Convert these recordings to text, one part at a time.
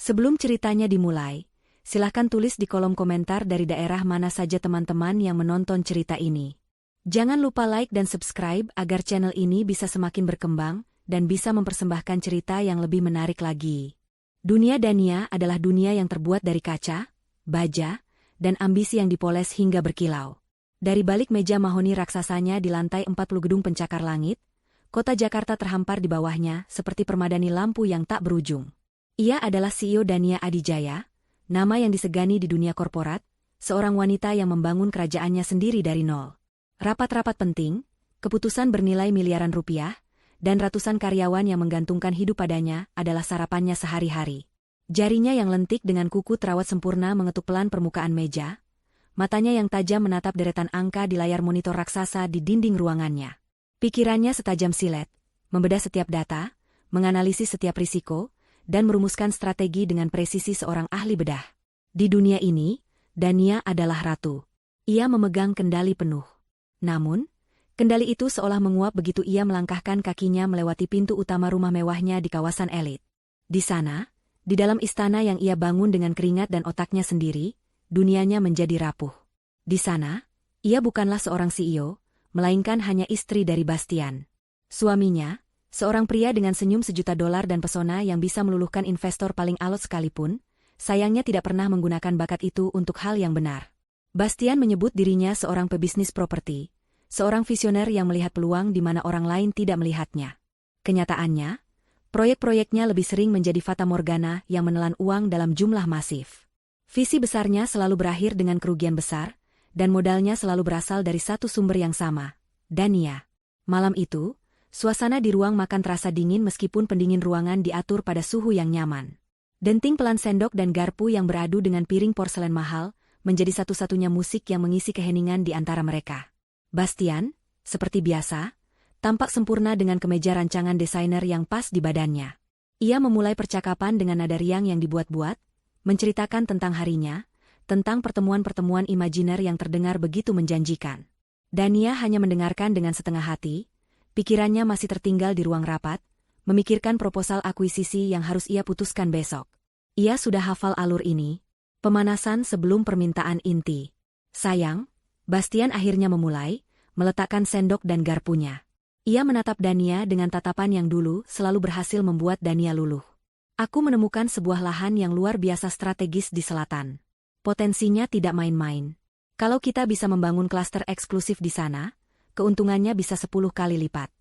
Sebelum ceritanya dimulai, silahkan tulis di kolom komentar dari daerah mana saja teman-teman yang menonton cerita ini. Jangan lupa like dan subscribe agar channel ini bisa semakin berkembang dan bisa mempersembahkan cerita yang lebih menarik lagi. Dunia Dania adalah dunia yang terbuat dari kaca, baja, dan ambisi yang dipoles hingga berkilau. Dari balik meja mahoni raksasanya di lantai 40 gedung pencakar langit, kota Jakarta terhampar di bawahnya seperti permadani lampu yang tak berujung. Ia adalah CEO Dania Adijaya, nama yang disegani di dunia korporat, seorang wanita yang membangun kerajaannya sendiri dari nol. Rapat-rapat penting, keputusan bernilai miliaran rupiah, dan ratusan karyawan yang menggantungkan hidup padanya adalah sarapannya sehari-hari. Jarinya yang lentik dengan kuku terawat sempurna mengetuk pelan permukaan meja, matanya yang tajam menatap deretan angka di layar monitor raksasa di dinding ruangannya. Pikirannya setajam silet, membedah setiap data, menganalisis setiap risiko, dan merumuskan strategi dengan presisi seorang ahli bedah. Di dunia ini, Dania adalah ratu. Ia memegang kendali penuh. Namun, kendali itu seolah menguap begitu ia melangkahkan kakinya melewati pintu utama rumah mewahnya di kawasan elit. Di sana, di dalam istana yang ia bangun dengan keringat dan otaknya sendiri, dunianya menjadi rapuh. Di sana, ia bukanlah seorang CEO, melainkan hanya istri dari Bastian. Suaminya, seorang pria dengan senyum $1 juta dan pesona yang bisa meluluhkan investor paling alot sekalipun, sayangnya tidak pernah menggunakan bakat itu untuk hal yang benar. Bastian menyebut dirinya seorang pebisnis properti, seorang visioner yang melihat peluang di mana orang lain tidak melihatnya. Kenyataannya, proyek-proyeknya lebih sering menjadi fatamorgana yang menelan uang dalam jumlah masif. Visi besarnya selalu berakhir dengan kerugian besar, dan modalnya selalu berasal dari satu sumber yang sama, Dania. Malam itu, suasana di ruang makan terasa dingin meskipun pendingin ruangan diatur pada suhu yang nyaman. Denting pelan sendok dan garpu yang beradu dengan piring porselen mahal, menjadi satu-satunya musik yang mengisi keheningan di antara mereka. Bastian, seperti biasa, tampak sempurna dengan kemeja rancangan desainer yang pas di badannya. Ia memulai percakapan dengan nada riang yang dibuat-buat, menceritakan tentang harinya, tentang pertemuan-pertemuan imajiner yang terdengar begitu menjanjikan. Dania hanya mendengarkan dengan setengah hati, pikirannya masih tertinggal di ruang rapat, memikirkan proposal akuisisi yang harus ia putuskan besok. Ia sudah hafal alur ini, pemanasan sebelum permintaan inti. Sayang, Bastian akhirnya memulai, meletakkan sendok dan garpunya. Ia menatap Dania dengan tatapan yang dulu selalu berhasil membuat Dania luluh. Aku menemukan sebuah lahan yang luar biasa strategis di selatan. Potensinya tidak main-main. Kalau kita bisa membangun klaster eksklusif di sana, keuntungannya bisa 10 kali lipat.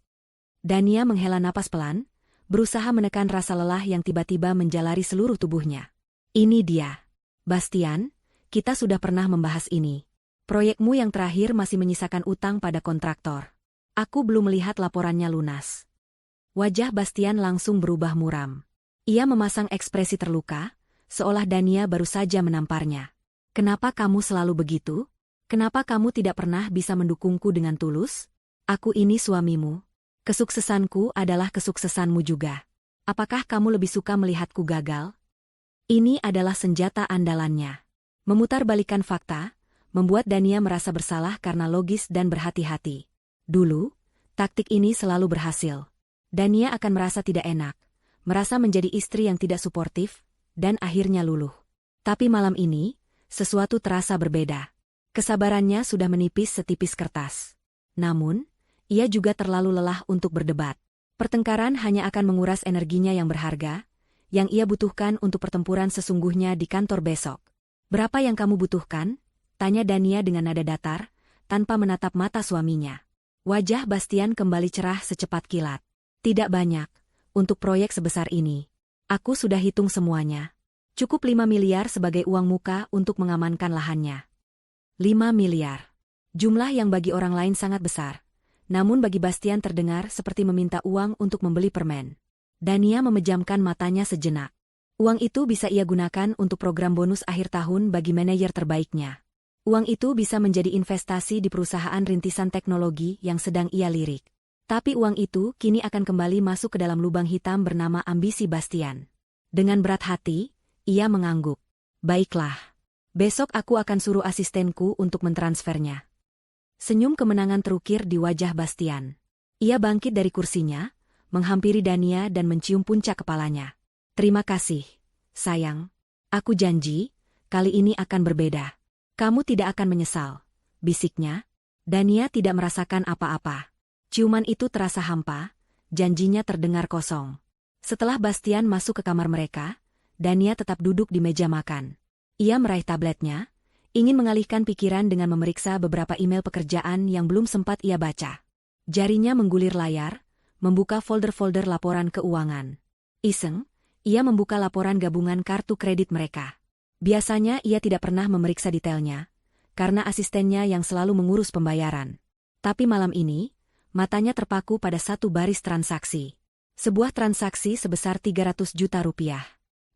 Dania menghela napas pelan, berusaha menekan rasa lelah yang tiba-tiba menjalari seluruh tubuhnya. Ini dia. Bastian, kita sudah pernah membahas ini. Proyekmu yang terakhir masih menyisakan utang pada kontraktor. Aku belum melihat laporannya lunas. Wajah Bastian langsung berubah muram. Ia memasang ekspresi terluka, seolah Dania baru saja menamparnya. Kenapa kamu selalu begitu? Kenapa kamu tidak pernah bisa mendukungku dengan tulus? Aku ini suamimu. Kesuksesanku adalah kesuksesanmu juga. Apakah kamu lebih suka melihatku gagal? Ini adalah senjata andalannya. Memutarbalikkan fakta, membuat Dania merasa bersalah karena logis dan berhati-hati. Dulu, taktik ini selalu berhasil. Dania akan merasa tidak enak, merasa menjadi istri yang tidak suportif, dan akhirnya luluh. Tapi malam ini, sesuatu terasa berbeda. Kesabarannya sudah menipis setipis kertas. Namun, ia juga terlalu lelah untuk berdebat. Pertengkaran hanya akan menguras energinya yang berharga, yang ia butuhkan untuk pertempuran sesungguhnya di kantor besok. Berapa yang kamu butuhkan? Tanya Dania dengan nada datar, tanpa menatap mata suaminya. Wajah Bastian kembali cerah secepat kilat. Tidak banyak, untuk proyek sebesar ini. Aku sudah hitung semuanya. Cukup 5 miliar sebagai uang muka untuk mengamankan lahannya. 5 miliar. Jumlah yang bagi orang lain sangat besar. Namun bagi Bastian terdengar seperti meminta uang untuk membeli permen. Dania memejamkan matanya sejenak. Uang itu bisa ia gunakan untuk program bonus akhir tahun bagi manajer terbaiknya. Uang itu bisa menjadi investasi di perusahaan rintisan teknologi yang sedang ia lirik. Tapi uang itu kini akan kembali masuk ke dalam lubang hitam bernama ambisi Bastian. Dengan berat hati, ia mengangguk. Baiklah. Besok aku akan suruh asistenku untuk mentransfernya. Senyum kemenangan terukir di wajah Bastian. Ia bangkit dari kursinya, menghampiri Dania dan mencium puncak kepalanya. Terima kasih. Sayang, aku janji, kali ini akan berbeda. Kamu tidak akan menyesal, bisiknya. Dania tidak merasakan apa-apa. Ciuman itu terasa hampa, janjinya terdengar kosong. Setelah Bastian masuk ke kamar mereka, Dania tetap duduk di meja makan. Ia meraih tabletnya, ingin mengalihkan pikiran dengan memeriksa beberapa email pekerjaan yang belum sempat ia baca. Jarinya menggulir layar, membuka folder-folder laporan keuangan. Iseng, ia membuka laporan gabungan kartu kredit mereka. Biasanya ia tidak pernah memeriksa detailnya, karena asistennya yang selalu mengurus pembayaran. Tapi malam ini, matanya terpaku pada satu baris transaksi. Sebuah transaksi sebesar 300 juta rupiah.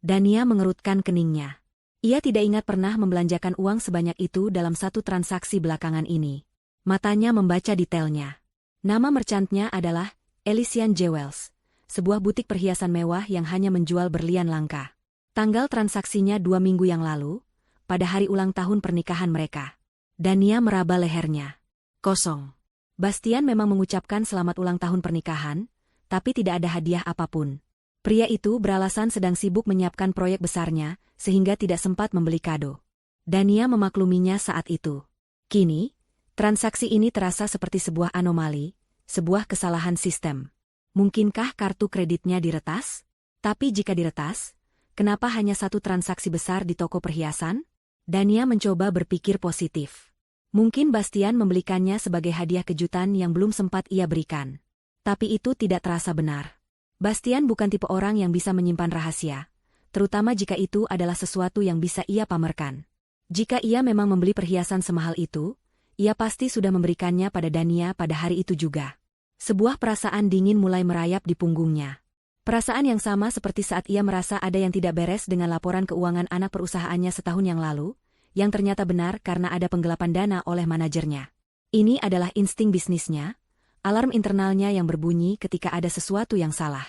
Dania mengerutkan keningnya. Ia tidak ingat pernah membelanjakan uang sebanyak itu dalam satu transaksi belakangan ini. Matanya membaca detailnya. Nama merchantnya adalah Elysian Jewels, sebuah butik perhiasan mewah yang hanya menjual berlian langka. Tanggal transaksinya 2 minggu yang lalu, pada hari ulang tahun pernikahan mereka. Dania meraba lehernya. Kosong. Bastian memang mengucapkan selamat ulang tahun pernikahan, tapi tidak ada hadiah apapun. Pria itu beralasan sedang sibuk menyiapkan proyek besarnya, sehingga tidak sempat membeli kado. Dania memakluminya saat itu. Kini, transaksi ini terasa seperti sebuah anomali, sebuah kesalahan sistem. Mungkinkah kartu kreditnya diretas? Tapi jika diretas, kenapa hanya satu transaksi besar di toko perhiasan? Dania mencoba berpikir positif. Mungkin Bastian membelikannya sebagai hadiah kejutan yang belum sempat ia berikan. Tapi itu tidak terasa benar. Bastian bukan tipe orang yang bisa menyimpan rahasia, terutama jika itu adalah sesuatu yang bisa ia pamerkan. Jika ia memang membeli perhiasan semahal itu, ia pasti sudah memberikannya pada Dania pada hari itu juga. Sebuah perasaan dingin mulai merayap di punggungnya. Perasaan yang sama seperti saat ia merasa ada yang tidak beres dengan laporan keuangan anak perusahaannya setahun yang lalu, yang ternyata benar karena ada penggelapan dana oleh manajernya. Ini adalah insting bisnisnya, alarm internalnya yang berbunyi ketika ada sesuatu yang salah.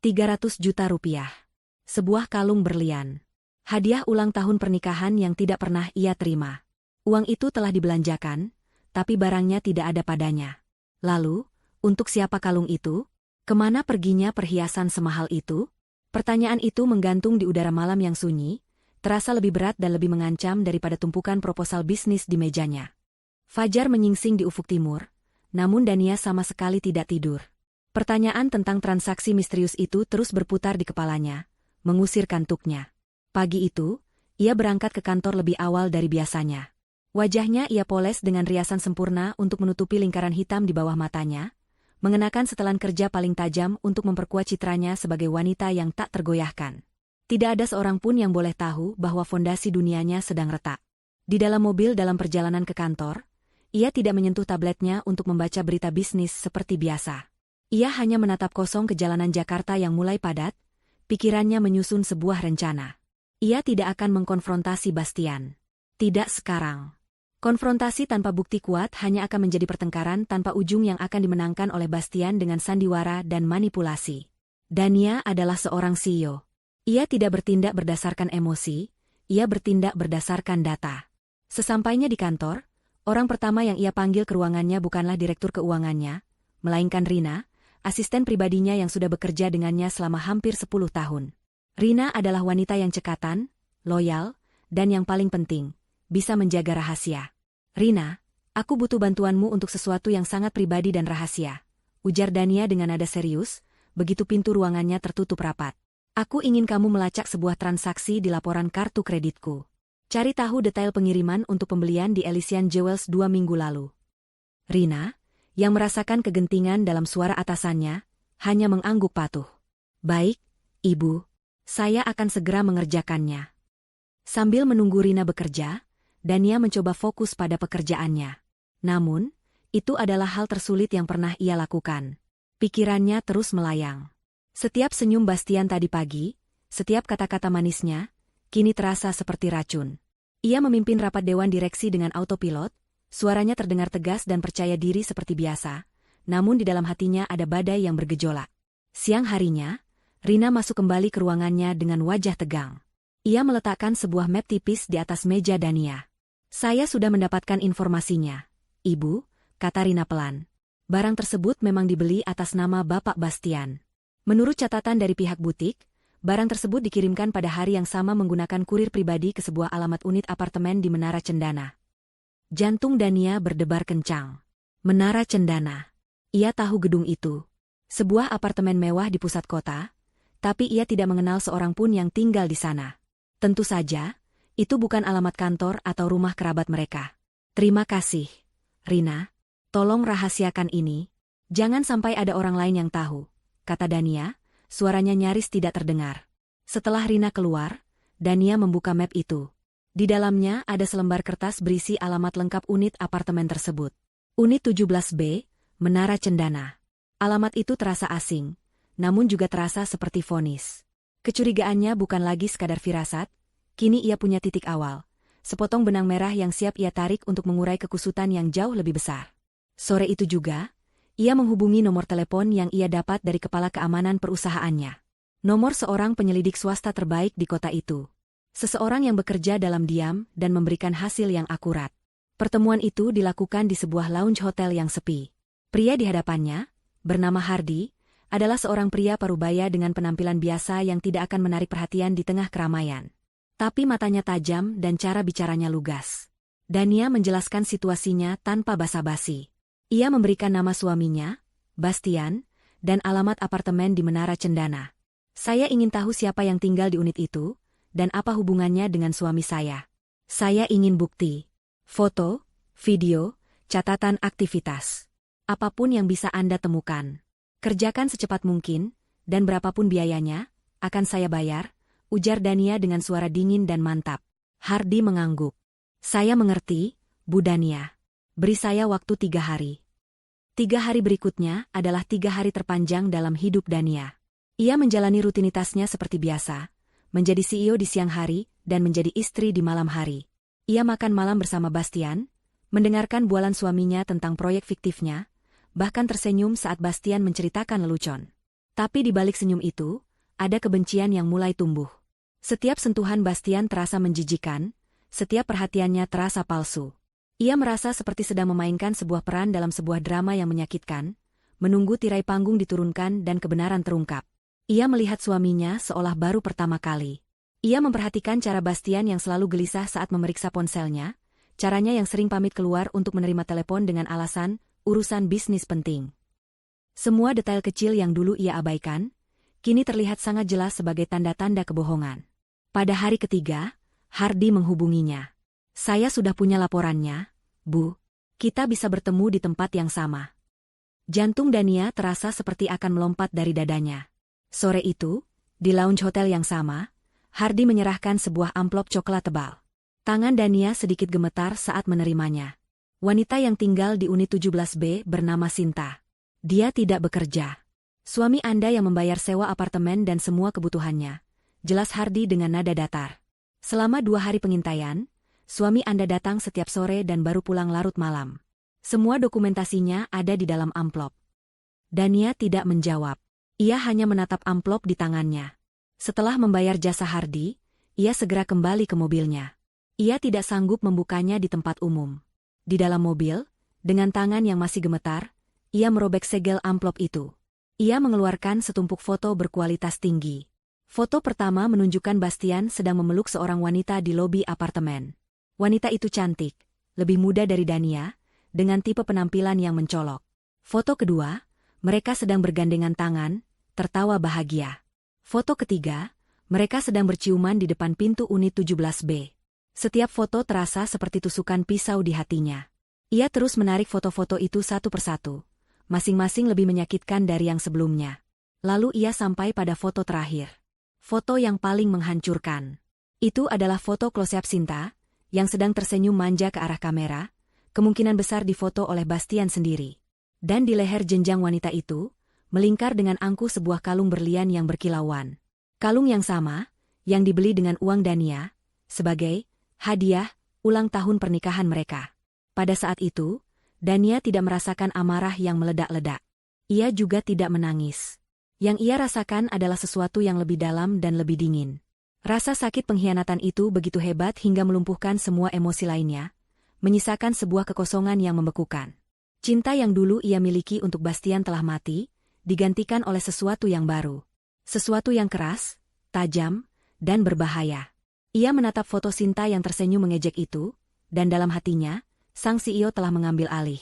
300 juta rupiah. Sebuah kalung berlian. Hadiah ulang tahun pernikahan yang tidak pernah ia terima. Uang itu telah dibelanjakan, tapi barangnya tidak ada padanya. Lalu, untuk siapa kalung itu? Kemana perginya perhiasan semahal itu? Pertanyaan itu menggantung di udara malam yang sunyi, terasa lebih berat dan lebih mengancam daripada tumpukan proposal bisnis di mejanya. Fajar menyingsing di ufuk timur, namun Dania sama sekali tidak tidur. Pertanyaan tentang transaksi misterius itu terus berputar di kepalanya, mengusir kantuknya. Pagi itu, ia berangkat ke kantor lebih awal dari biasanya. Wajahnya ia poles dengan riasan sempurna untuk menutupi lingkaran hitam di bawah matanya, mengenakan setelan kerja paling tajam untuk memperkuat citranya sebagai wanita yang tak tergoyahkan. Tidak ada seorang pun yang boleh tahu bahwa fondasi dunianya sedang retak. Di dalam mobil dalam perjalanan ke kantor, ia tidak menyentuh tabletnya untuk membaca berita bisnis seperti biasa. Ia hanya menatap kosong ke jalanan Jakarta yang mulai padat, pikirannya menyusun sebuah rencana. Ia tidak akan mengkonfrontasi Bastian. Tidak sekarang. Konfrontasi tanpa bukti kuat hanya akan menjadi pertengkaran tanpa ujung yang akan dimenangkan oleh Bastian dengan sandiwara dan manipulasi. Dania adalah seorang CEO. Ia tidak bertindak berdasarkan emosi, ia bertindak berdasarkan data. Sesampainya di kantor, orang pertama yang ia panggil ke ruangannya bukanlah direktur keuangannya, melainkan Rina, asisten pribadinya yang sudah bekerja dengannya selama hampir 10 tahun. Rina adalah wanita yang cekatan, loyal, dan yang paling penting, bisa menjaga rahasia. Rina, aku butuh bantuanmu untuk sesuatu yang sangat pribadi dan rahasia, ujar Dania dengan nada serius, begitu pintu ruangannya tertutup rapat. Aku ingin kamu melacak sebuah transaksi di laporan kartu kreditku. Cari tahu detail pengiriman untuk pembelian di Elysian Jewels 2 minggu lalu. Rina, yang merasakan kegentingan dalam suara atasannya, hanya mengangguk patuh. Baik, Ibu, saya akan segera mengerjakannya. Sambil menunggu Rina bekerja, Dania mencoba fokus pada pekerjaannya. Namun, itu adalah hal tersulit yang pernah ia lakukan. Pikirannya terus melayang. Setiap senyum Bastian tadi pagi, setiap kata-kata manisnya, kini terasa seperti racun. Ia memimpin rapat dewan direksi dengan autopilot, suaranya terdengar tegas dan percaya diri seperti biasa, namun di dalam hatinya ada badai yang bergejolak. Siang harinya, Rina masuk kembali ke ruangannya dengan wajah tegang. Ia meletakkan sebuah map tipis di atas meja Dania. Saya sudah mendapatkan informasinya, Ibu, kata Rina pelan. Barang tersebut memang dibeli atas nama Bapak Bastian. Menurut catatan dari pihak butik, Barang tersebut dikirimkan pada hari yang sama menggunakan kurir pribadi ke sebuah alamat unit apartemen di Menara Cendana. Jantung Dania berdebar kencang. Menara Cendana. Ia tahu gedung itu. Sebuah apartemen mewah di pusat kota, tapi ia tidak mengenal seorang pun yang tinggal di sana. Tentu saja, itu bukan alamat kantor atau rumah kerabat mereka. Terima kasih, Rina. Tolong rahasiakan ini. Jangan sampai ada orang lain yang tahu, kata Dania. Suaranya nyaris tidak terdengar. Setelah Rina keluar, Dania membuka map itu. Di dalamnya ada selembar kertas berisi alamat lengkap unit apartemen tersebut. Unit 17B, Menara Cendana. Alamat itu terasa asing, namun juga terasa seperti vonis. Kecurigaannya bukan lagi sekadar firasat, kini ia punya titik awal. Sepotong benang merah yang siap ia tarik untuk mengurai kekusutan yang jauh lebih besar. Sore itu juga, ia menghubungi nomor telepon yang ia dapat dari kepala keamanan perusahaannya. Nomor seorang penyelidik swasta terbaik di kota itu. Seseorang yang bekerja dalam diam dan memberikan hasil yang akurat. Pertemuan itu dilakukan di sebuah lounge hotel yang sepi. Pria di hadapannya, bernama Hardy, adalah seorang pria parubaya dengan penampilan biasa yang tidak akan menarik perhatian di tengah keramaian. Tapi matanya tajam dan cara bicaranya lugas. Dania menjelaskan situasinya tanpa basa-basi. Ia memberikan nama suaminya, Bastian, dan alamat apartemen di Menara Cendana. Saya ingin tahu siapa yang tinggal di unit itu, dan apa hubungannya dengan suami saya. Saya ingin bukti, foto, video, catatan aktivitas. Apapun yang bisa Anda temukan. Kerjakan secepat mungkin, dan berapapun biayanya, akan saya bayar, ujar Dania dengan suara dingin dan mantap. Hardy mengangguk. Saya mengerti, Bu Dania. Beri saya waktu 3 hari. 3 hari berikutnya adalah 3 hari terpanjang dalam hidup Dania. Ia menjalani rutinitasnya seperti biasa, menjadi CEO di siang hari dan menjadi istri di malam hari. Ia makan malam bersama Bastian, mendengarkan bualan suaminya tentang proyek fiktifnya, bahkan tersenyum saat Bastian menceritakan lelucon. Tapi di balik senyum itu, ada kebencian yang mulai tumbuh. Setiap sentuhan Bastian terasa menjijikan, setiap perhatiannya terasa palsu. Ia merasa seperti sedang memainkan sebuah peran dalam sebuah drama yang menyakitkan, menunggu tirai panggung diturunkan dan kebenaran terungkap. Ia melihat suaminya seolah baru pertama kali. Ia memperhatikan cara Bastian yang selalu gelisah saat memeriksa ponselnya, caranya yang sering pamit keluar untuk menerima telepon dengan alasan, urusan bisnis penting. Semua detail kecil yang dulu ia abaikan, kini terlihat sangat jelas sebagai tanda-tanda kebohongan. Pada hari ketiga, Hardy menghubunginya. Saya sudah punya laporannya, Bu. Kita bisa bertemu di tempat yang sama. Jantung Dania terasa seperti akan melompat dari dadanya. Sore itu, di lounge hotel yang sama, Hardy menyerahkan sebuah amplop coklat tebal. Tangan Dania sedikit gemetar saat menerimanya. Wanita yang tinggal di unit 17B bernama Sinta. Dia tidak bekerja. Suami Anda yang membayar sewa apartemen dan semua kebutuhannya. Jelas Hardy dengan nada datar. Selama 2 hari pengintaian, suami Anda datang setiap sore dan baru pulang larut malam. Semua dokumentasinya ada di dalam amplop. Dania tidak menjawab. Ia hanya menatap amplop di tangannya. Setelah membayar jasa Hardy, ia segera kembali ke mobilnya. Ia tidak sanggup membukanya di tempat umum. Di dalam mobil, dengan tangan yang masih gemetar, ia merobek segel amplop itu. Ia mengeluarkan setumpuk foto berkualitas tinggi. Foto pertama menunjukkan Bastian sedang memeluk seorang wanita di lobi apartemen. Wanita itu cantik, lebih muda dari Dania, dengan tipe penampilan yang mencolok. Foto kedua, mereka sedang bergandengan tangan, tertawa bahagia. Foto ketiga, mereka sedang berciuman di depan pintu unit 17B. Setiap foto terasa seperti tusukan pisau di hatinya. Ia terus menarik foto-foto itu satu persatu, masing-masing lebih menyakitkan dari yang sebelumnya. Lalu ia sampai pada foto terakhir. Foto yang paling menghancurkan. Itu adalah foto close-up Sinta, yang sedang tersenyum manja ke arah kamera, kemungkinan besar difoto oleh Bastian sendiri. Dan di leher jenjang wanita itu, melingkar dengan angkuh sebuah kalung berlian yang berkilauan. Kalung yang sama, yang dibeli dengan uang Dania, sebagai hadiah ulang tahun pernikahan mereka. Pada saat itu, Dania tidak merasakan amarah yang meledak-ledak. Ia juga tidak menangis. Yang ia rasakan adalah sesuatu yang lebih dalam dan lebih dingin. Rasa sakit pengkhianatan itu begitu hebat hingga melumpuhkan semua emosi lainnya, menyisakan sebuah kekosongan yang membekukan. Cinta yang dulu ia miliki untuk Bastian telah mati, digantikan oleh sesuatu yang baru. Sesuatu yang keras, tajam, dan berbahaya. Ia menatap foto Sinta yang tersenyum mengejek itu, dan dalam hatinya, sang CEO telah mengambil alih.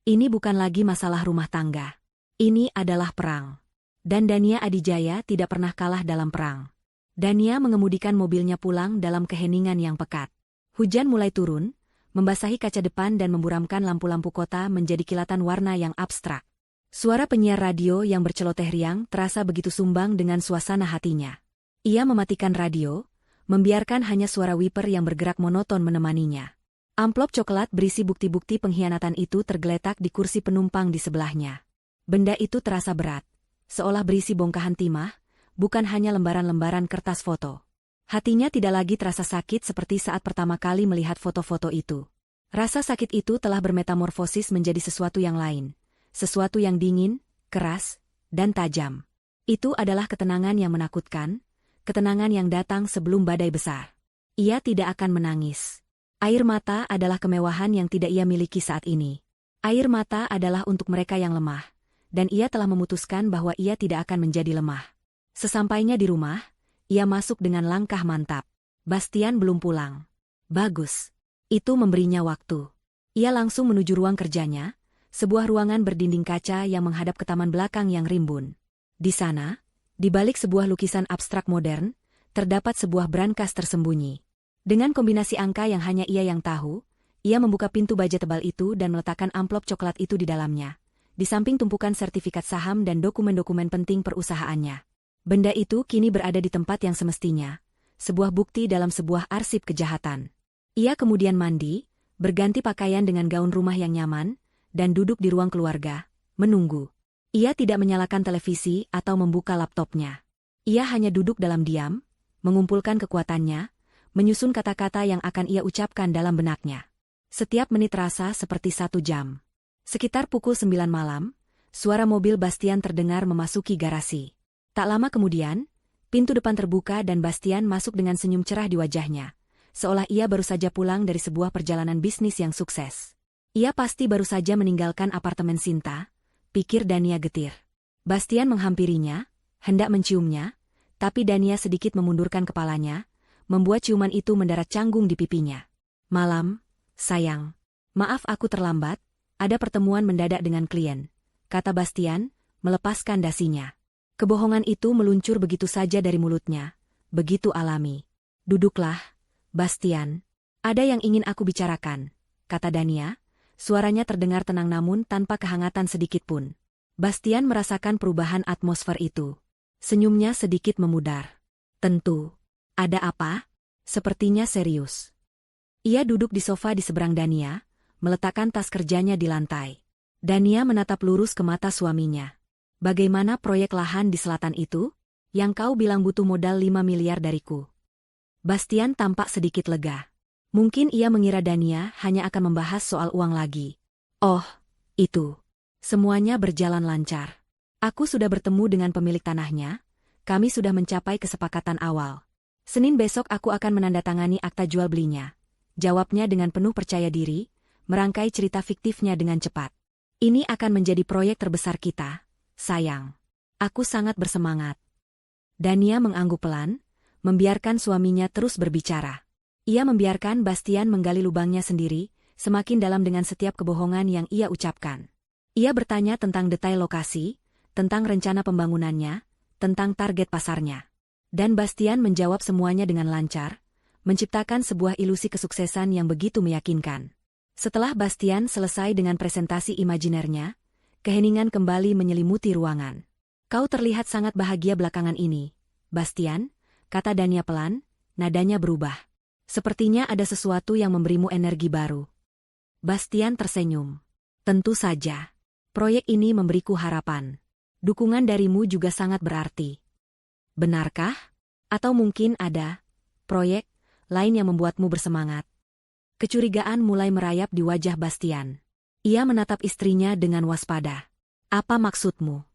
Ini bukan lagi masalah rumah tangga. Ini adalah perang. Dan Dania Adijaya tidak pernah kalah dalam perang. Dania mengemudikan mobilnya pulang dalam keheningan yang pekat. Hujan mulai turun, membasahi kaca depan dan memburamkan lampu-lampu kota menjadi kilatan warna yang abstrak. Suara penyiar radio yang berceloteh riang terasa begitu sumbang dengan suasana hatinya. Ia mematikan radio, membiarkan hanya suara wiper yang bergerak monoton menemaninya. Amplop coklat berisi bukti-bukti pengkhianatan itu tergeletak di kursi penumpang di sebelahnya. Benda itu terasa berat, seolah berisi bongkahan timah, bukan hanya lembaran-lembaran kertas foto. Hatinya tidak lagi terasa sakit seperti saat pertama kali melihat foto-foto itu. Rasa sakit itu telah bermetamorfosis menjadi sesuatu yang lain. Sesuatu yang dingin, keras, dan tajam. Itu adalah ketenangan yang menakutkan, ketenangan yang datang sebelum badai besar. Ia tidak akan menangis. Air mata adalah kemewahan yang tidak ia miliki saat ini. Air mata adalah untuk mereka yang lemah, dan ia telah memutuskan bahwa ia tidak akan menjadi lemah. Sesampainya di rumah, ia masuk dengan langkah mantap. Bastian belum pulang. Bagus. Itu memberinya waktu. Ia langsung menuju ruang kerjanya, sebuah ruangan berdinding kaca yang menghadap ke taman belakang yang rimbun. Di sana, di balik sebuah lukisan abstrak modern, terdapat sebuah brankas tersembunyi. Dengan kombinasi angka yang hanya ia yang tahu, ia membuka pintu baja tebal itu dan meletakkan amplop coklat itu di dalamnya, di samping tumpukan sertifikat saham dan dokumen-dokumen penting perusahaannya. Benda itu kini berada di tempat yang semestinya, sebuah bukti dalam sebuah arsip kejahatan. Ia kemudian mandi, berganti pakaian dengan gaun rumah yang nyaman, dan duduk di ruang keluarga, menunggu. Ia tidak menyalakan televisi atau membuka laptopnya. Ia hanya duduk dalam diam, mengumpulkan kekuatannya, menyusun kata-kata yang akan ia ucapkan dalam benaknya. Setiap menit terasa seperti 1 jam. Sekitar pukul 9 malam, suara mobil Bastian terdengar memasuki garasi. Tak lama kemudian, pintu depan terbuka dan Bastian masuk dengan senyum cerah di wajahnya, seolah ia baru saja pulang dari sebuah perjalanan bisnis yang sukses. Ia pasti baru saja meninggalkan apartemen Sinta, pikir Dania getir. Bastian menghampirinya, hendak menciumnya, tapi Dania sedikit memundurkan kepalanya, membuat ciuman itu mendarat canggung di pipinya. Malam, sayang. Maaf aku terlambat, ada pertemuan mendadak dengan klien, kata Bastian, melepaskan dasinya. Kebohongan itu meluncur begitu saja dari mulutnya, begitu alami. Duduklah, Bastian. Ada yang ingin aku bicarakan, kata Dania, suaranya terdengar tenang namun tanpa kehangatan sedikit pun. Bastian merasakan perubahan atmosfer itu. Senyumnya sedikit memudar. Tentu. Ada apa? Sepertinya serius. Ia duduk di sofa di seberang Dania, meletakkan tas kerjanya di lantai. Dania menatap lurus ke mata suaminya. Bagaimana proyek lahan di selatan itu? Yang kau bilang butuh modal 5 miliar dariku. Bastian tampak sedikit lega. Mungkin ia mengira Dania hanya akan membahas soal uang lagi. Oh, itu. Semuanya berjalan lancar. Aku sudah bertemu dengan pemilik tanahnya, kami sudah mencapai kesepakatan awal. Senin besok aku akan menandatangani akta jual belinya. Jawabnya dengan penuh percaya diri, merangkai cerita fiktifnya dengan cepat. Ini akan menjadi proyek terbesar kita. Sayang, aku sangat bersemangat. Dania mengangguk pelan, membiarkan suaminya terus berbicara. Ia membiarkan Bastian menggali lubangnya sendiri, semakin dalam dengan setiap kebohongan yang ia ucapkan. Ia bertanya tentang detail lokasi, tentang rencana pembangunannya, tentang target pasarnya. Dan Bastian menjawab semuanya dengan lancar, menciptakan sebuah ilusi kesuksesan yang begitu meyakinkan. Setelah Bastian selesai dengan presentasi imajinernya, keheningan kembali menyelimuti ruangan. Kau terlihat sangat bahagia belakangan ini, Bastian, kata Dania pelan, nadanya berubah. Sepertinya ada sesuatu yang memberimu energi baru. Bastian tersenyum. Tentu saja. Proyek ini memberiku harapan. Dukungan darimu juga sangat berarti. Benarkah? Atau mungkin ada proyek lain yang membuatmu bersemangat? Kecurigaan mulai merayap di wajah Bastian. Ia menatap istrinya dengan waspada. Apa maksudmu?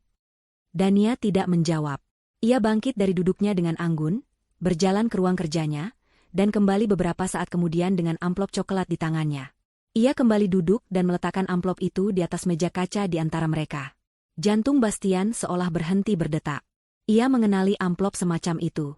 Dania tidak menjawab. Ia bangkit dari duduknya dengan anggun, berjalan ke ruang kerjanya, dan kembali beberapa saat kemudian dengan amplop coklat di tangannya. Ia kembali duduk dan meletakkan amplop itu di atas meja kaca di antara mereka. Jantung Bastian seolah berhenti berdetak. Ia mengenali amplop semacam itu.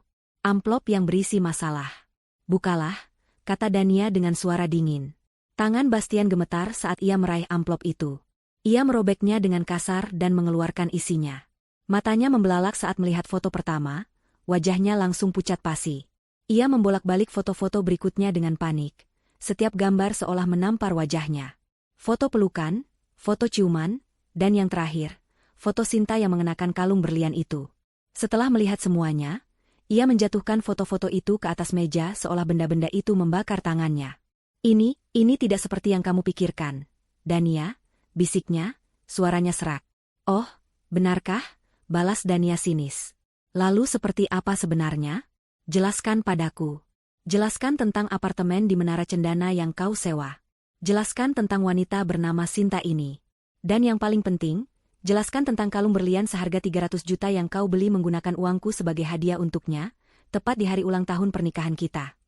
Amplop yang berisi masalah. Bukalah, kata Dania dengan suara dingin. Tangan Bastian gemetar saat ia meraih amplop itu. Ia merobeknya dengan kasar dan mengeluarkan isinya. Matanya membelalak saat melihat foto pertama, wajahnya langsung pucat pasi. Ia membolak-balik foto-foto berikutnya dengan panik. Setiap gambar seolah menampar wajahnya. Foto pelukan, foto ciuman, dan yang terakhir, foto Sinta yang mengenakan kalung berlian itu. Setelah melihat semuanya, ia menjatuhkan foto-foto itu ke atas meja seolah benda-benda itu membakar tangannya. Ini tidak seperti yang kamu pikirkan. Dania, bisiknya, suaranya serak. Oh, benarkah? Balas Dania sinis. Lalu seperti apa sebenarnya? Jelaskan padaku. Jelaskan tentang apartemen di Menara Cendana yang kau sewa. Jelaskan tentang wanita bernama Sinta ini. Dan yang paling penting, jelaskan tentang kalung berlian seharga 300 juta yang kau beli menggunakan uangku sebagai hadiah untuknya, tepat di hari ulang tahun pernikahan kita.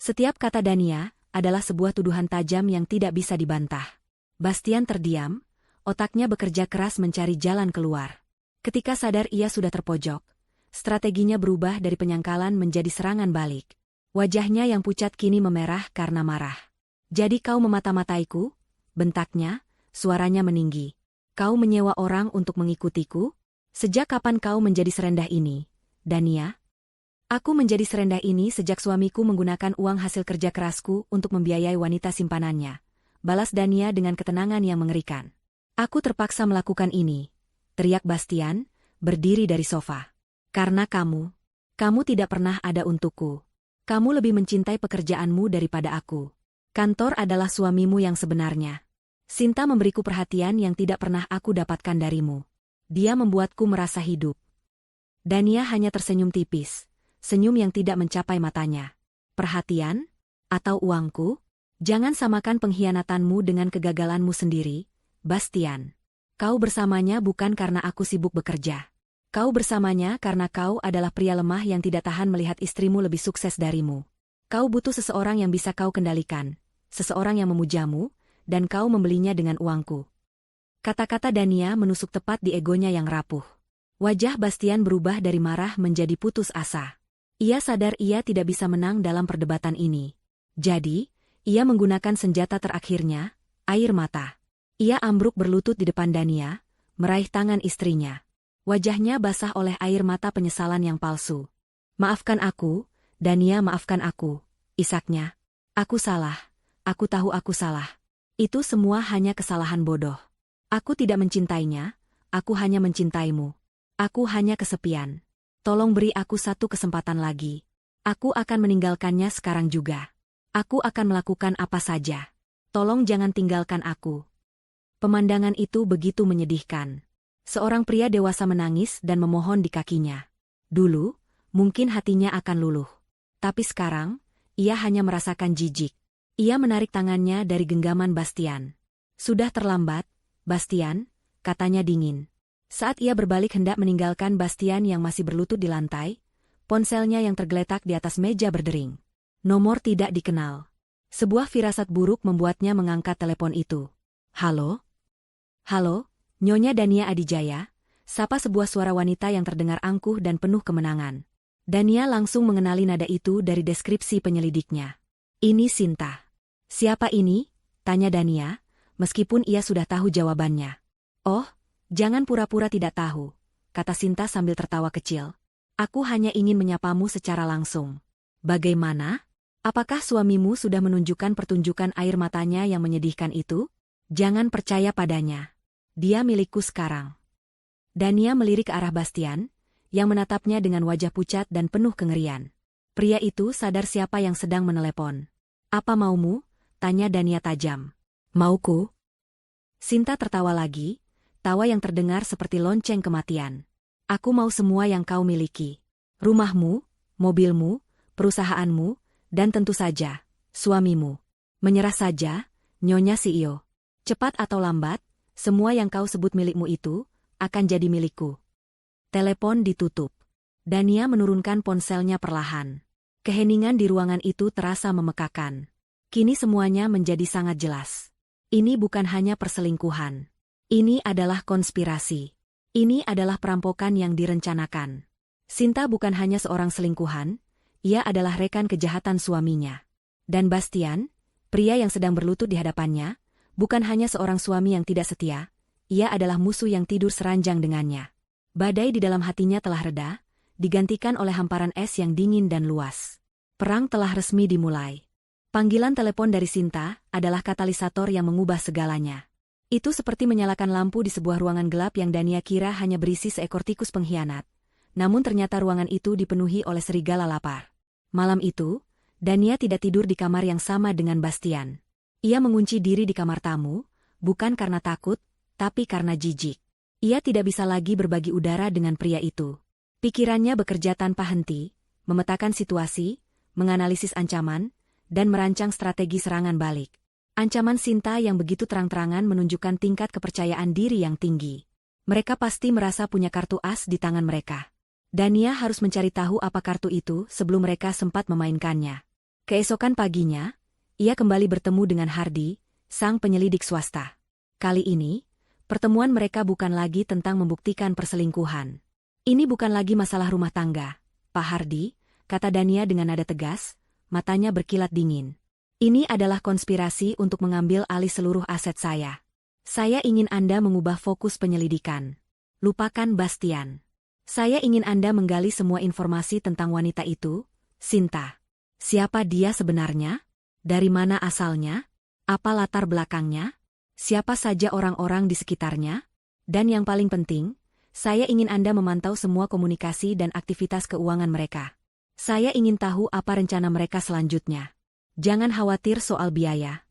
Setiap kata Dania adalah sebuah tuduhan tajam yang tidak bisa dibantah. Bastian terdiam, otaknya bekerja keras mencari jalan keluar. Ketika sadar ia sudah terpojok, strateginya berubah dari penyangkalan menjadi serangan balik. Wajahnya yang pucat kini memerah karena marah. Jadi kau memata-mataiku? Bentaknya, suaranya meninggi. Kau menyewa orang untuk mengikutiku? Sejak kapan kau menjadi serendah ini, Dania? Aku menjadi serendah ini sejak suamiku menggunakan uang hasil kerja kerasku untuk membiayai wanita simpanannya. Balas Dania dengan ketenangan yang mengerikan. Aku terpaksa melakukan ini, teriak Bastian, berdiri dari sofa. Karena kamu tidak pernah ada untukku. Kamu lebih mencintai pekerjaanmu daripada aku. Kantor adalah suamimu yang sebenarnya. Sinta memberiku perhatian yang tidak pernah aku dapatkan darimu. Dia membuatku merasa hidup. Dania hanya tersenyum tipis, senyum yang tidak mencapai matanya. Perhatian? Atau uangku? Jangan samakan pengkhianatanmu dengan kegagalanmu sendiri, Bastian. Kau bersamanya bukan karena aku sibuk bekerja. Kau bersamanya karena kau adalah pria lemah yang tidak tahan melihat istrimu lebih sukses darimu. Kau butuh seseorang yang bisa kau kendalikan, seseorang yang memujamu, dan kau membelinya dengan uangku. Kata-kata Dania menusuk tepat di egonya yang rapuh. Wajah Bastian berubah dari marah menjadi putus asa. Ia sadar ia tidak bisa menang dalam perdebatan ini. Jadi, ia menggunakan senjata terakhirnya, air mata. Ia ambruk berlutut di depan Dania, meraih tangan istrinya. Wajahnya basah oleh air mata penyesalan yang palsu. Maafkan aku, Dania, maafkan aku, isaknya. Aku salah, aku tahu aku salah. Itu semua hanya kesalahan bodoh. Aku tidak mencintainya, aku hanya mencintaimu. Aku hanya kesepian. Tolong beri aku satu kesempatan lagi. Aku akan meninggalkannya sekarang juga. Aku akan melakukan apa saja. Tolong jangan tinggalkan aku. Pemandangan itu begitu menyedihkan. Seorang pria dewasa menangis dan memohon di kakinya. Dulu, mungkin hatinya akan luluh. Tapi sekarang, ia hanya merasakan jijik. Ia menarik tangannya dari genggaman Bastian. Sudah terlambat, Bastian, katanya dingin. Saat ia berbalik hendak meninggalkan Bastian yang masih berlutut di lantai, ponselnya yang tergeletak di atas meja berdering. Nomor tidak dikenal. Sebuah firasat buruk membuatnya mengangkat telepon itu. Halo? Halo, Nyonya Dania Adijaya, sapa sebuah suara wanita yang terdengar angkuh dan penuh kemenangan. Dania langsung mengenali nada itu dari deskripsi penyelidiknya. Ini Sinta. Siapa ini? Tanya Dania, meskipun ia sudah tahu jawabannya. Oh, jangan pura-pura tidak tahu, kata Sinta sambil tertawa kecil. Aku hanya ingin menyapamu secara langsung. Bagaimana? Apakah suamimu sudah menunjukkan pertunjukan air matanya yang menyedihkan itu? Jangan percaya padanya. Dia milikku sekarang. Dania melirik ke arah Bastian, yang menatapnya dengan wajah pucat dan penuh kengerian. Pria itu sadar siapa yang sedang menelepon. Apa maumu? Tanya Dania tajam. Mauku? Sinta tertawa lagi, tawa yang terdengar seperti lonceng kematian. Aku mau semua yang kau miliki. Rumahmu, mobilmu, perusahaanmu, dan tentu saja, suamimu. Menyerah saja, Nyonya CEO. Cepat atau lambat, semua yang kau sebut milikmu itu akan jadi milikku. Telepon ditutup. Dania menurunkan ponselnya perlahan. Keheningan di ruangan itu terasa memekakan. Kini semuanya menjadi sangat jelas. Ini bukan hanya perselingkuhan. Ini adalah konspirasi. Ini adalah perampokan yang direncanakan. Sinta bukan hanya seorang selingkuhan, ia adalah rekan kejahatan suaminya. Dan Bastian, pria yang sedang berlutut di hadapannya, bukan hanya seorang suami yang tidak setia, ia adalah musuh yang tidur seranjang dengannya. Badai di dalam hatinya telah reda, digantikan oleh hamparan es yang dingin dan luas. Perang telah resmi dimulai. Panggilan telepon dari Sinta adalah katalisator yang mengubah segalanya. Itu seperti menyalakan lampu di sebuah ruangan gelap yang Dania kira hanya berisi seekor tikus pengkhianat. Namun ternyata ruangan itu dipenuhi oleh serigala lapar. Malam itu, Dania tidak tidur di kamar yang sama dengan Bastian. Ia mengunci diri di kamar tamu, bukan karena takut, tapi karena jijik. Ia tidak bisa lagi berbagi udara dengan pria itu. Pikirannya bekerja tanpa henti, memetakan situasi, menganalisis ancaman, dan merancang strategi serangan balik. Ancaman Sinta yang begitu terang-terangan menunjukkan tingkat kepercayaan diri yang tinggi. Mereka pasti merasa punya kartu as di tangan mereka. Dania harus mencari tahu apa kartu itu sebelum mereka sempat memainkannya. Keesokan paginya, ia kembali bertemu dengan Hardy, sang penyelidik swasta. Kali ini, pertemuan mereka bukan lagi tentang membuktikan perselingkuhan. Ini bukan lagi masalah rumah tangga, Pak Hardy, kata Dania dengan nada tegas, matanya berkilat dingin. Ini adalah konspirasi untuk mengambil alih seluruh aset saya. Saya ingin Anda mengubah fokus penyelidikan. Lupakan Bastian. Saya ingin Anda menggali semua informasi tentang wanita itu, Sinta. Siapa dia sebenarnya? Dari mana asalnya? Apa latar belakangnya? Siapa saja orang-orang di sekitarnya? Dan yang paling penting, saya ingin Anda memantau semua komunikasi dan aktivitas keuangan mereka. Saya ingin tahu apa rencana mereka selanjutnya. Jangan khawatir soal biaya.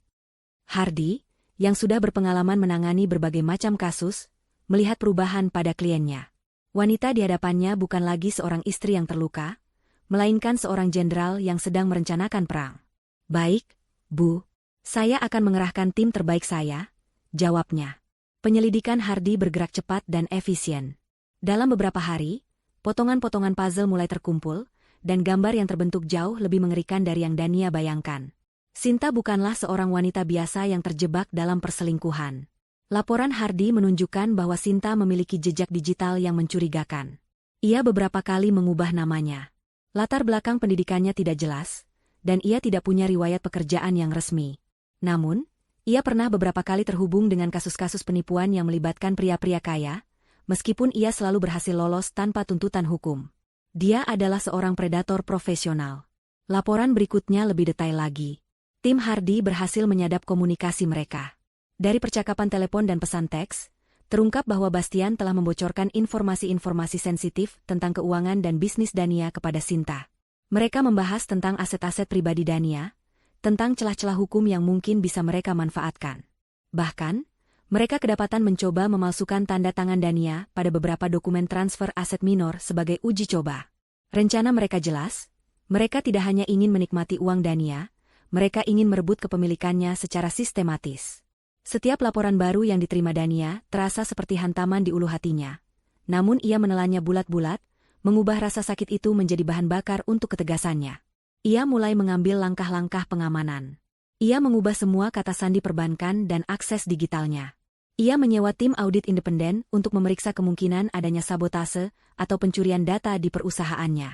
Hardy, yang sudah berpengalaman menangani berbagai macam kasus, melihat perubahan pada kliennya. Wanita di hadapannya bukan lagi seorang istri yang terluka, melainkan seorang jenderal yang sedang merencanakan perang. Baik, Bu. Saya akan mengerahkan tim terbaik saya, jawabnya. Penyelidikan Hardy bergerak cepat dan efisien. Dalam beberapa hari, potongan-potongan puzzle mulai terkumpul, dan gambar yang terbentuk jauh lebih mengerikan dari yang Dania bayangkan. Sinta bukanlah seorang wanita biasa yang terjebak dalam perselingkuhan. Laporan Hardy menunjukkan bahwa Sinta memiliki jejak digital yang mencurigakan. Ia beberapa kali mengubah namanya. Latar belakang pendidikannya tidak jelas, dan ia tidak punya riwayat pekerjaan yang resmi. Namun, ia pernah beberapa kali terhubung dengan kasus-kasus penipuan yang melibatkan pria-pria kaya, meskipun ia selalu berhasil lolos tanpa tuntutan hukum. Dia adalah seorang predator profesional. Laporan berikutnya lebih detail lagi. Tim Hardy berhasil menyadap komunikasi mereka. Dari percakapan telepon dan pesan teks, terungkap bahwa Bastian telah membocorkan informasi-informasi sensitif tentang keuangan dan bisnis Dania kepada Sinta. Mereka membahas tentang aset-aset pribadi Dania, tentang celah-celah hukum yang mungkin bisa mereka manfaatkan. Bahkan, mereka kedapatan mencoba memalsukan tanda tangan Dania pada beberapa dokumen transfer aset minor sebagai uji coba. Rencana mereka jelas, mereka tidak hanya ingin menikmati uang Dania, mereka ingin merebut kepemilikannya secara sistematis. Setiap laporan baru yang diterima Dania terasa seperti hantaman di ulu hatinya. Namun ia menelannya bulat-bulat, mengubah rasa sakit itu menjadi bahan bakar untuk ketegasannya. Ia mulai mengambil langkah-langkah pengamanan. Ia mengubah semua kata sandi perbankan dan akses digitalnya. Ia menyewa tim audit independen untuk memeriksa kemungkinan adanya sabotase atau pencurian data di perusahaannya.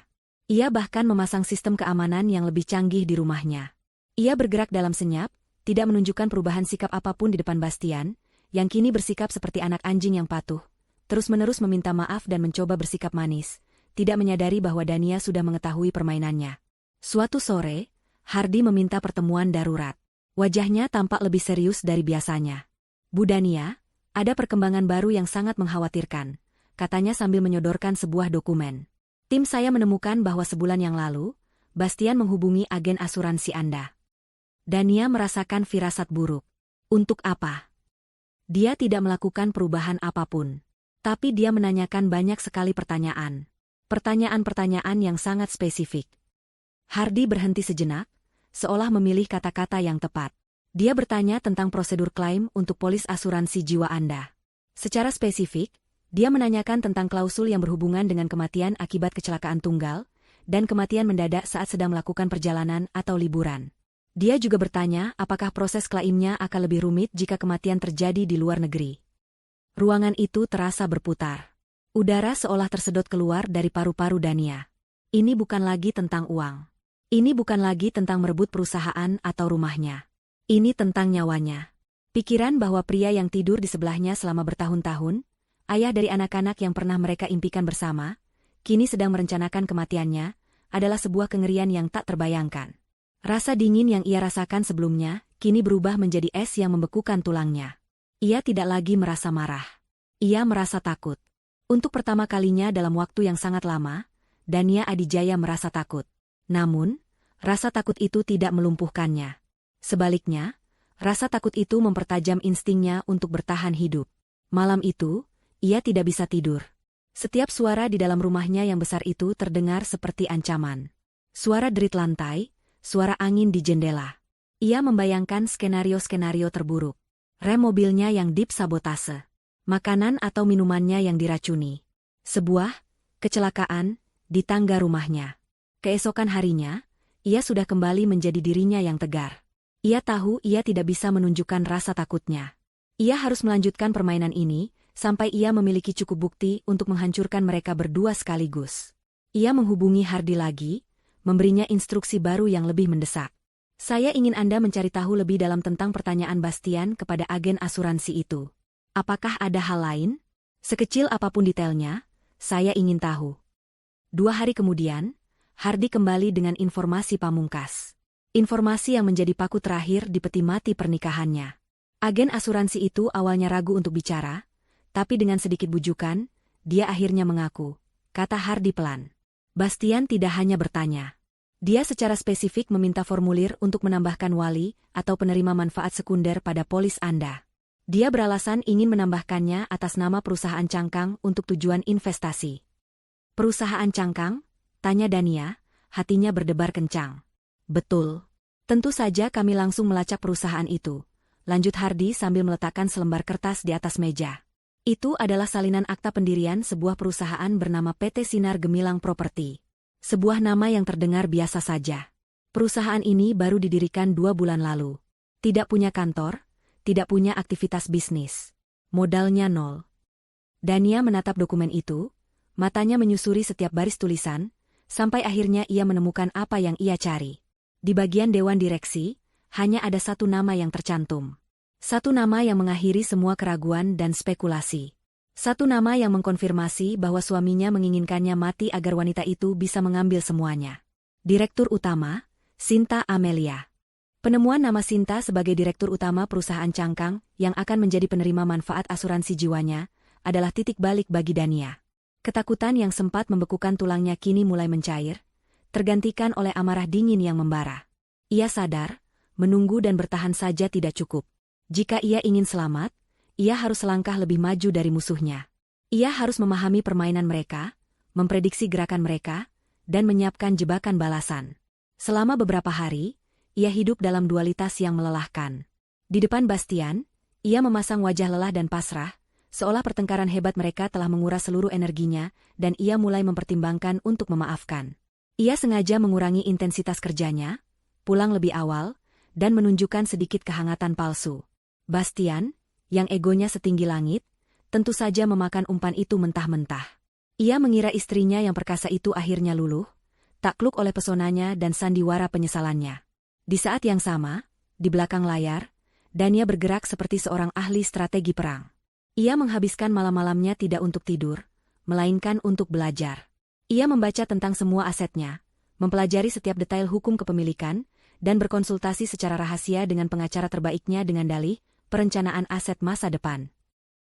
Ia bahkan memasang sistem keamanan yang lebih canggih di rumahnya. Ia bergerak dalam senyap, tidak menunjukkan perubahan sikap apapun di depan Bastian, yang kini bersikap seperti anak anjing yang patuh, terus-menerus meminta maaf dan mencoba bersikap manis, tidak menyadari bahwa Dania sudah mengetahui permainannya. Suatu sore, Hardy meminta pertemuan darurat. Wajahnya tampak lebih serius dari biasanya. Bu Dania, ada perkembangan baru yang sangat mengkhawatirkan, katanya sambil menyodorkan sebuah dokumen. Tim saya menemukan bahwa sebulan yang lalu, Bastian menghubungi agen asuransi Anda. Dania merasakan firasat buruk. Untuk apa? Dia tidak melakukan perubahan apapun. Tapi dia menanyakan banyak sekali pertanyaan. Pertanyaan-pertanyaan yang sangat spesifik. Hardy berhenti sejenak, seolah memilih kata-kata yang tepat. Dia bertanya tentang prosedur klaim untuk polis asuransi jiwa Anda. Secara spesifik, dia menanyakan tentang klausul yang berhubungan dengan kematian akibat kecelakaan tunggal, dan kematian mendadak saat sedang melakukan perjalanan atau liburan. Dia juga bertanya apakah proses klaimnya akan lebih rumit jika kematian terjadi di luar negeri. Ruangan itu terasa berputar. Udara seolah tersedot keluar dari paru-paru Dania. Ini bukan lagi tentang uang. Ini bukan lagi tentang merebut perusahaan atau rumahnya. Ini tentang nyawanya. Pikiran bahwa pria yang tidur di sebelahnya selama bertahun-tahun, ayah dari anak-anak yang pernah mereka impikan bersama, kini sedang merencanakan kematiannya, adalah sebuah kengerian yang tak terbayangkan. Rasa dingin yang ia rasakan sebelumnya, kini berubah menjadi es yang membekukan tulangnya. Ia tidak lagi merasa marah. Ia merasa takut. Untuk pertama kalinya dalam waktu yang sangat lama, Dania Adijaya merasa takut. Namun, rasa takut itu tidak melumpuhkannya. Sebaliknya, rasa takut itu mempertajam instingnya untuk bertahan hidup. Malam itu, ia tidak bisa tidur. Setiap suara di dalam rumahnya yang besar itu terdengar seperti ancaman. Suara derit lantai, suara angin di jendela. Ia membayangkan skenario-skenario terburuk. Rem mobilnya yang disabotase. Makanan atau minumannya yang diracuni. Sebuah kecelakaan di tangga rumahnya. Keesokan harinya, ia sudah kembali menjadi dirinya yang tegar. Ia tahu ia tidak bisa menunjukkan rasa takutnya. Ia harus melanjutkan permainan ini, sampai ia memiliki cukup bukti untuk menghancurkan mereka berdua sekaligus. Ia menghubungi Hardy lagi, memberinya instruksi baru yang lebih mendesak. Saya ingin Anda mencari tahu lebih dalam tentang pertanyaan Bastian kepada agen asuransi itu. Apakah ada hal lain? Sekecil apapun detailnya, saya ingin tahu. 2 hari kemudian, Hardy kembali dengan informasi pamungkas. Informasi yang menjadi paku terakhir di peti mati pernikahannya. Agen asuransi itu awalnya ragu untuk bicara, tapi dengan sedikit bujukan, dia akhirnya mengaku, kata Hardy pelan. Bastian tidak hanya bertanya. Dia secara spesifik meminta formulir untuk menambahkan wali atau penerima manfaat sekunder pada polis Anda. Dia beralasan ingin menambahkannya atas nama perusahaan cangkang untuk tujuan investasi. Perusahaan cangkang? Tanya Dania, hatinya berdebar kencang. Betul. Tentu saja kami langsung melacak perusahaan itu. Lanjut Hardy sambil meletakkan selembar kertas di atas meja. Itu adalah salinan akta pendirian sebuah perusahaan bernama PT Sinar Gemilang Properti. Sebuah nama yang terdengar biasa saja. Perusahaan ini baru didirikan 2 bulan lalu. Tidak punya kantor, tidak punya aktivitas bisnis. Modalnya nol. Dania menatap dokumen itu, matanya menyusuri setiap baris tulisan, sampai akhirnya ia menemukan apa yang ia cari. Di bagian dewan direksi, hanya ada satu nama yang tercantum. Satu nama yang mengakhiri semua keraguan dan spekulasi. Satu nama yang mengkonfirmasi bahwa suaminya menginginkannya mati agar wanita itu bisa mengambil semuanya. Direktur Utama, Sinta Amelia. Penemuan nama Sinta sebagai direktur utama perusahaan cangkang yang akan menjadi penerima manfaat asuransi jiwanya adalah titik balik bagi Dania. Ketakutan yang sempat membekukan tulangnya kini mulai mencair, tergantikan oleh amarah dingin yang membara. Ia sadar, menunggu dan bertahan saja tidak cukup. Jika ia ingin selamat, ia harus selangkah lebih maju dari musuhnya. Ia harus memahami permainan mereka, memprediksi gerakan mereka, dan menyiapkan jebakan balasan. Selama beberapa hari, ia hidup dalam dualitas yang melelahkan. Di depan Bastian, ia memasang wajah lelah dan pasrah, seolah pertengkaran hebat mereka telah menguras seluruh energinya, dan ia mulai mempertimbangkan untuk memaafkan. Ia sengaja mengurangi intensitas kerjanya, pulang lebih awal, dan menunjukkan sedikit kehangatan palsu. Bastian, yang egonya setinggi langit, tentu saja memakan umpan itu mentah-mentah. Ia mengira istrinya yang perkasa itu akhirnya luluh, takluk oleh pesonanya dan sandiwara penyesalannya. Di saat yang sama, di belakang layar, Dania bergerak seperti seorang ahli strategi perang. Ia menghabiskan malam-malamnya tidak untuk tidur, melainkan untuk belajar. Ia membaca tentang semua asetnya, mempelajari setiap detail hukum kepemilikan, dan berkonsultasi secara rahasia dengan pengacara terbaiknya dengan dalih perencanaan aset masa depan.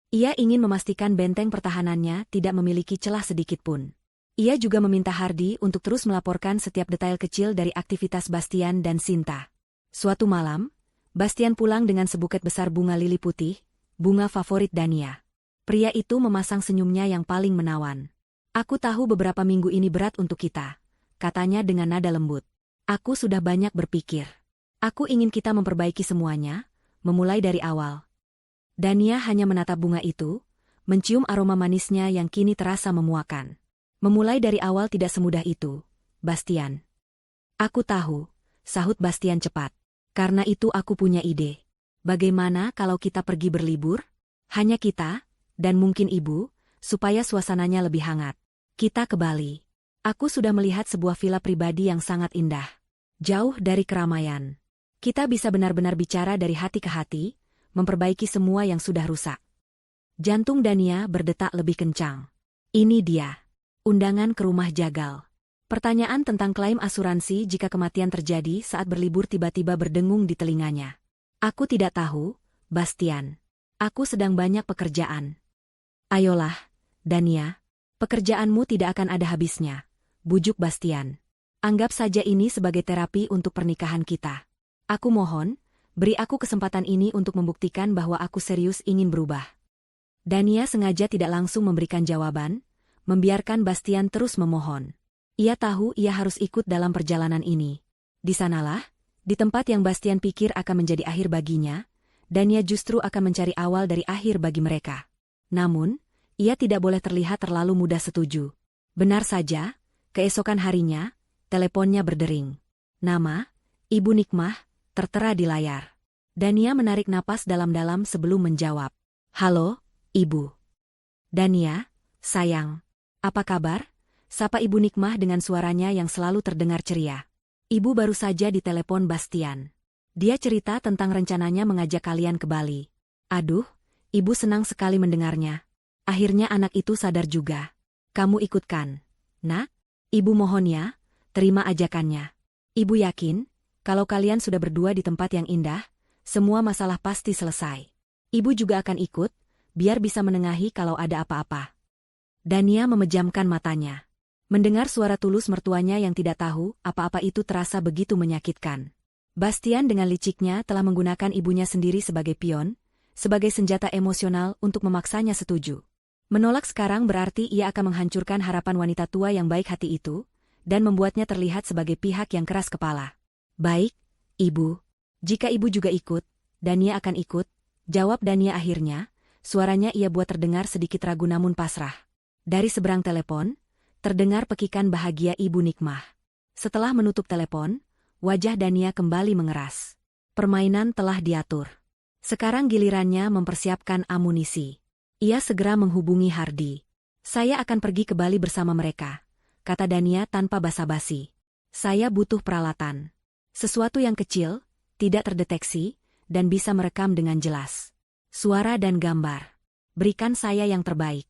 Ia ingin memastikan benteng pertahanannya tidak memiliki celah sedikitpun. Ia juga meminta Hardy untuk terus melaporkan setiap detail kecil dari aktivitas Bastian dan Sinta. Suatu malam, Bastian pulang dengan sebuket besar bunga lili putih, bunga favorit Dania. Pria itu memasang senyumnya yang paling menawan. Aku tahu beberapa minggu ini berat untuk kita, katanya dengan nada lembut. Aku sudah banyak berpikir. Aku ingin kita memperbaiki semuanya, memulai dari awal. Dania hanya menatap bunga itu, mencium aroma manisnya yang kini terasa memuakan. Memulai dari awal tidak semudah itu, Bastian. Aku tahu, sahut Bastian cepat. Karena itu aku punya ide. Bagaimana kalau kita pergi berlibur? Hanya kita, dan mungkin ibu, supaya suasananya lebih hangat. Kita ke Bali. Aku sudah melihat sebuah villa pribadi yang sangat indah. Jauh dari keramaian. Kita bisa benar-benar bicara dari hati ke hati, memperbaiki semua yang sudah rusak. Jantung Dania berdetak lebih kencang. Ini dia. Undangan ke rumah jagal. Pertanyaan tentang klaim asuransi jika kematian terjadi saat berlibur tiba-tiba berdengung di telinganya. Aku tidak tahu, Bastian. Aku sedang banyak pekerjaan. Ayolah, Dania. Pekerjaanmu tidak akan ada habisnya. Bujuk Bastian. Anggap saja ini sebagai terapi untuk pernikahan kita. Aku mohon, beri aku kesempatan ini untuk membuktikan bahwa aku serius ingin berubah. Dania sengaja tidak langsung memberikan jawaban, membiarkan Bastian terus memohon. Ia tahu ia harus ikut dalam perjalanan ini. Di sanalah, di tempat yang Bastian pikir akan menjadi akhir baginya, Dania justru akan mencari awal dari akhir bagi mereka. Namun, ia tidak boleh terlihat terlalu mudah setuju. Benar saja, keesokan harinya, teleponnya berdering. Nama, Ibu Nikmah, tertera di layar. Dania menarik napas dalam-dalam sebelum menjawab. Halo, Ibu. Dania, sayang. Apa kabar? Sapa Ibu Nikmah dengan suaranya yang selalu terdengar ceria. Ibu baru saja ditelepon Bastian. Dia cerita tentang rencananya mengajak kalian ke Bali. Aduh, Ibu senang sekali mendengarnya. Akhirnya anak itu sadar juga. Kamu ikutkan. Nak? Ibu mohon ya, terima ajakannya. Ibu yakin, kalau kalian sudah berdua di tempat yang indah, semua masalah pasti selesai. Ibu juga akan ikut, biar bisa menengahi kalau ada apa-apa. Dania memejamkan matanya. Mendengar suara tulus mertuanya yang tidak tahu apa-apa itu terasa begitu menyakitkan. Bastian dengan liciknya telah menggunakan ibunya sendiri sebagai pion, sebagai senjata emosional untuk memaksanya setuju. Menolak sekarang berarti ia akan menghancurkan harapan wanita tua yang baik hati itu, dan membuatnya terlihat sebagai pihak yang keras kepala. Baik, Ibu. Jika Ibu juga ikut, Dania akan ikut, jawab Dania akhirnya, suaranya ia buat terdengar sedikit ragu namun pasrah. Dari seberang telepon, terdengar pekikan bahagia Ibu Nikmah. Setelah menutup telepon, wajah Dania kembali mengeras. Permainan telah diatur. Sekarang gilirannya mempersiapkan amunisi. Ia segera menghubungi Hardy. Saya akan pergi ke Bali bersama mereka, kata Dania tanpa basa-basi. Saya butuh peralatan. Sesuatu yang kecil, tidak terdeteksi, dan bisa merekam dengan jelas. Suara dan gambar. Berikan saya yang terbaik.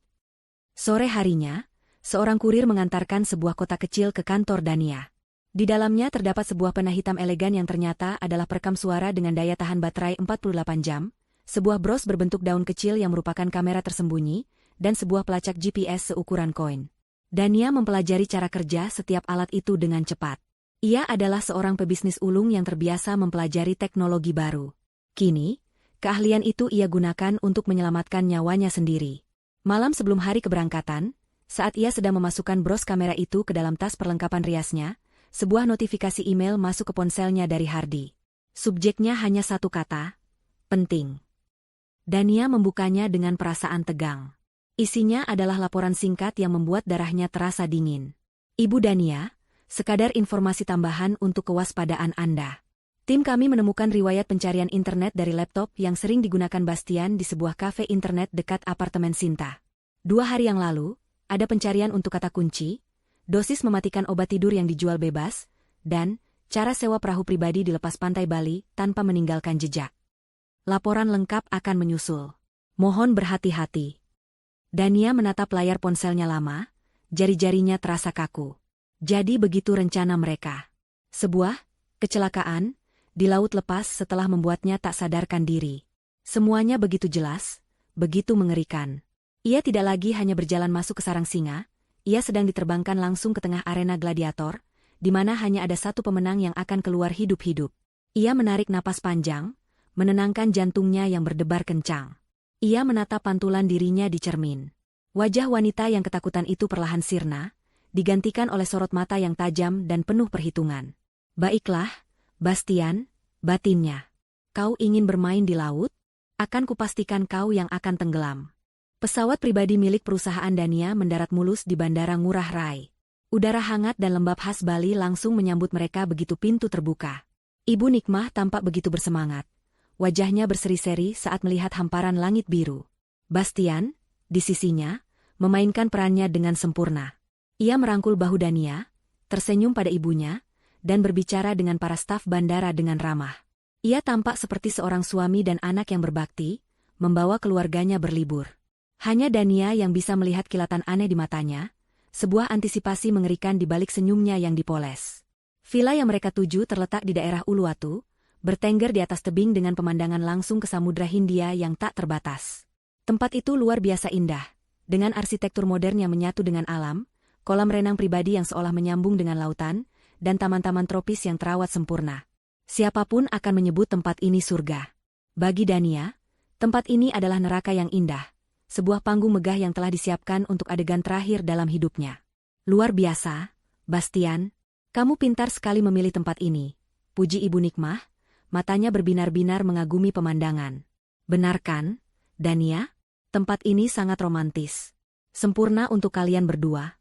Sore harinya, seorang kurir mengantarkan sebuah kotak kecil ke kantor Dania. Di dalamnya terdapat sebuah pena hitam elegan yang ternyata adalah perekam suara dengan daya tahan baterai 48 jam, sebuah bros berbentuk daun kecil yang merupakan kamera tersembunyi, dan sebuah pelacak GPS seukuran koin. Dania mempelajari cara kerja setiap alat itu dengan cepat. Ia adalah seorang pebisnis ulung yang terbiasa mempelajari teknologi baru. Kini, keahlian itu ia gunakan untuk menyelamatkan nyawanya sendiri. Malam sebelum hari keberangkatan, saat ia sedang memasukkan bros kamera itu ke dalam tas perlengkapan riasnya, sebuah notifikasi email masuk ke ponselnya dari Hardy. Subjeknya hanya satu kata, penting. Dania membukanya dengan perasaan tegang. Isinya adalah laporan singkat yang membuat darahnya terasa dingin. Ibu Dania, sekadar informasi tambahan untuk kewaspadaan Anda. Tim kami menemukan riwayat pencarian internet dari laptop yang sering digunakan Bastian di sebuah kafe internet dekat apartemen Sinta. 2 hari yang lalu, ada pencarian untuk kata kunci, dosis mematikan obat tidur yang dijual bebas, dan cara sewa perahu pribadi di lepas pantai Bali tanpa meninggalkan jejak. Laporan lengkap akan menyusul. Mohon berhati-hati. Dania menatap layar ponselnya lama, jari-jarinya terasa kaku. Jadi begitu rencana mereka. Sebuah kecelakaan di laut lepas setelah membuatnya tak sadarkan diri. Semuanya begitu jelas, begitu mengerikan. Ia tidak lagi hanya berjalan masuk ke sarang singa, ia sedang diterbangkan langsung ke tengah arena gladiator, di mana hanya ada satu pemenang yang akan keluar hidup-hidup. Ia menarik napas panjang, menenangkan jantungnya yang berdebar kencang. Ia menatap pantulan dirinya di cermin. Wajah wanita yang ketakutan itu perlahan sirna, digantikan oleh sorot mata yang tajam dan penuh perhitungan. Baiklah, Bastian, batinnya. Kau ingin bermain di laut? Akan kupastikan kau yang akan tenggelam. Pesawat pribadi milik perusahaan Dania mendarat mulus di Bandara Ngurah Rai. Udara hangat dan lembab khas Bali langsung menyambut mereka begitu pintu terbuka. Ibu Nikmah tampak begitu bersemangat. Wajahnya berseri-seri saat melihat hamparan langit biru. Bastian, di sisinya, memainkan perannya dengan sempurna. Ia merangkul bahu Dania, tersenyum pada ibunya, dan berbicara dengan para staf bandara dengan ramah. Ia tampak seperti seorang suami dan anak yang berbakti, membawa keluarganya berlibur. Hanya Dania yang bisa melihat kilatan aneh di matanya, sebuah antisipasi mengerikan di balik senyumnya yang dipoles. Villa yang mereka tuju terletak di daerah Uluwatu, bertengger di atas tebing dengan pemandangan langsung ke Samudra Hindia yang tak terbatas. Tempat itu luar biasa indah, dengan arsitektur modern yang menyatu dengan alam, kolam renang pribadi yang seolah menyambung dengan lautan, dan taman-taman tropis yang terawat sempurna. Siapapun akan menyebut tempat ini surga. Bagi Dania, tempat ini adalah neraka yang indah, sebuah panggung megah yang telah disiapkan untuk adegan terakhir dalam hidupnya. Luar biasa, Bastian. Kamu pintar sekali memilih tempat ini, puji Ibu Nikmah, matanya berbinar-binar mengagumi pemandangan. Benar kan, Dania? Tempat ini sangat romantis. Sempurna untuk kalian berdua.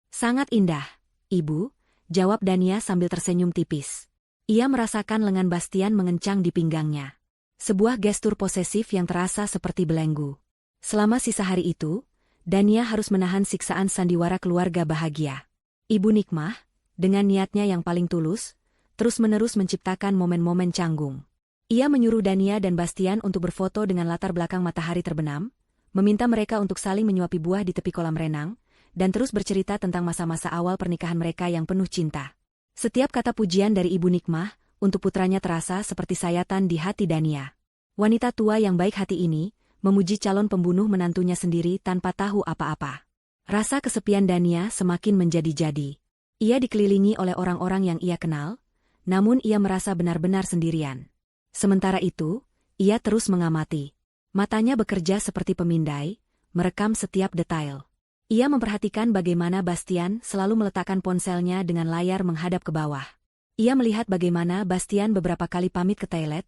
Sangat indah, Ibu, jawab Dania sambil tersenyum tipis. Ia merasakan lengan Bastian mengencang di pinggangnya. Sebuah gestur posesif yang terasa seperti belenggu. Selama sisa hari itu, Dania harus menahan siksaan sandiwara keluarga bahagia. Ibu Nikmah, dengan niatnya yang paling tulus, terus-menerus menciptakan momen-momen canggung. Ia menyuruh Dania dan Bastian untuk berfoto dengan latar belakang matahari terbenam, meminta mereka untuk saling menyuapi buah di tepi kolam renang, dan terus bercerita tentang masa-masa awal pernikahan mereka yang penuh cinta. Setiap kata pujian dari Ibu Nikmah untuk putranya terasa seperti sayatan di hati Dania. Wanita tua yang baik hati ini memuji calon pembunuh menantunya sendiri tanpa tahu apa-apa. Rasa kesepian Dania semakin menjadi-jadi. Ia dikelilingi oleh orang-orang yang ia kenal, namun ia merasa benar-benar sendirian. Sementara itu, ia terus mengamati. Matanya bekerja seperti pemindai, merekam setiap detail. Ia memperhatikan bagaimana Bastian selalu meletakkan ponselnya dengan layar menghadap ke bawah. Ia melihat bagaimana Bastian beberapa kali pamit ke toilet,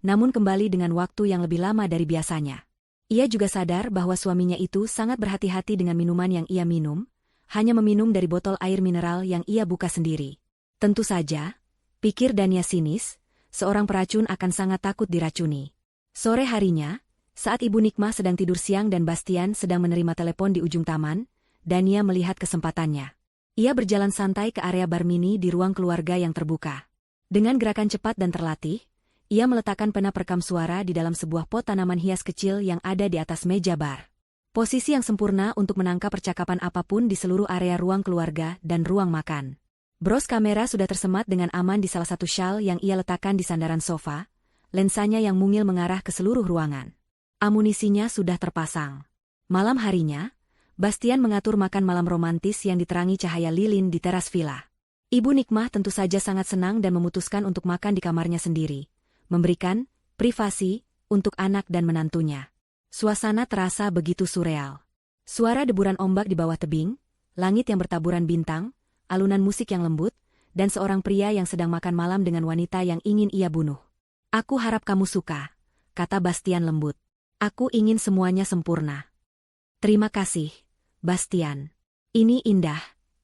namun kembali dengan waktu yang lebih lama dari biasanya. Ia juga sadar bahwa suaminya itu sangat berhati-hati dengan minuman yang ia minum, hanya meminum dari botol air mineral yang ia buka sendiri. Tentu saja, pikir Dania sinis, seorang peracun akan sangat takut diracuni. Sore harinya, saat Ibu Nikmah sedang tidur siang dan Bastian sedang menerima telepon di ujung taman, Dania melihat kesempatannya. Ia berjalan santai ke area bar mini di ruang keluarga yang terbuka. Dengan gerakan cepat dan terlatih, ia meletakkan pena perekam suara di dalam sebuah pot tanaman hias kecil yang ada di atas meja bar. Posisi yang sempurna untuk menangkap percakapan apapun di seluruh area ruang keluarga dan ruang makan. Bros kamera sudah tersemat dengan aman di salah satu shawl yang ia letakkan di sandaran sofa, lensanya yang mungil mengarah ke seluruh ruangan. Amunisinya sudah terpasang. Malam harinya, Bastian mengatur makan malam romantis yang diterangi cahaya lilin di teras villa. Ibu Nikmah tentu saja sangat senang dan memutuskan untuk makan di kamarnya sendiri, memberikan privasi untuk anak dan menantunya. Suasana terasa begitu surreal. Suara deburan ombak di bawah tebing, langit yang bertaburan bintang, alunan musik yang lembut, dan seorang pria yang sedang makan malam dengan wanita yang ingin ia bunuh. Aku harap kamu suka, kata Bastian lembut. Aku ingin semuanya sempurna. Terima kasih, Bastian. Ini indah,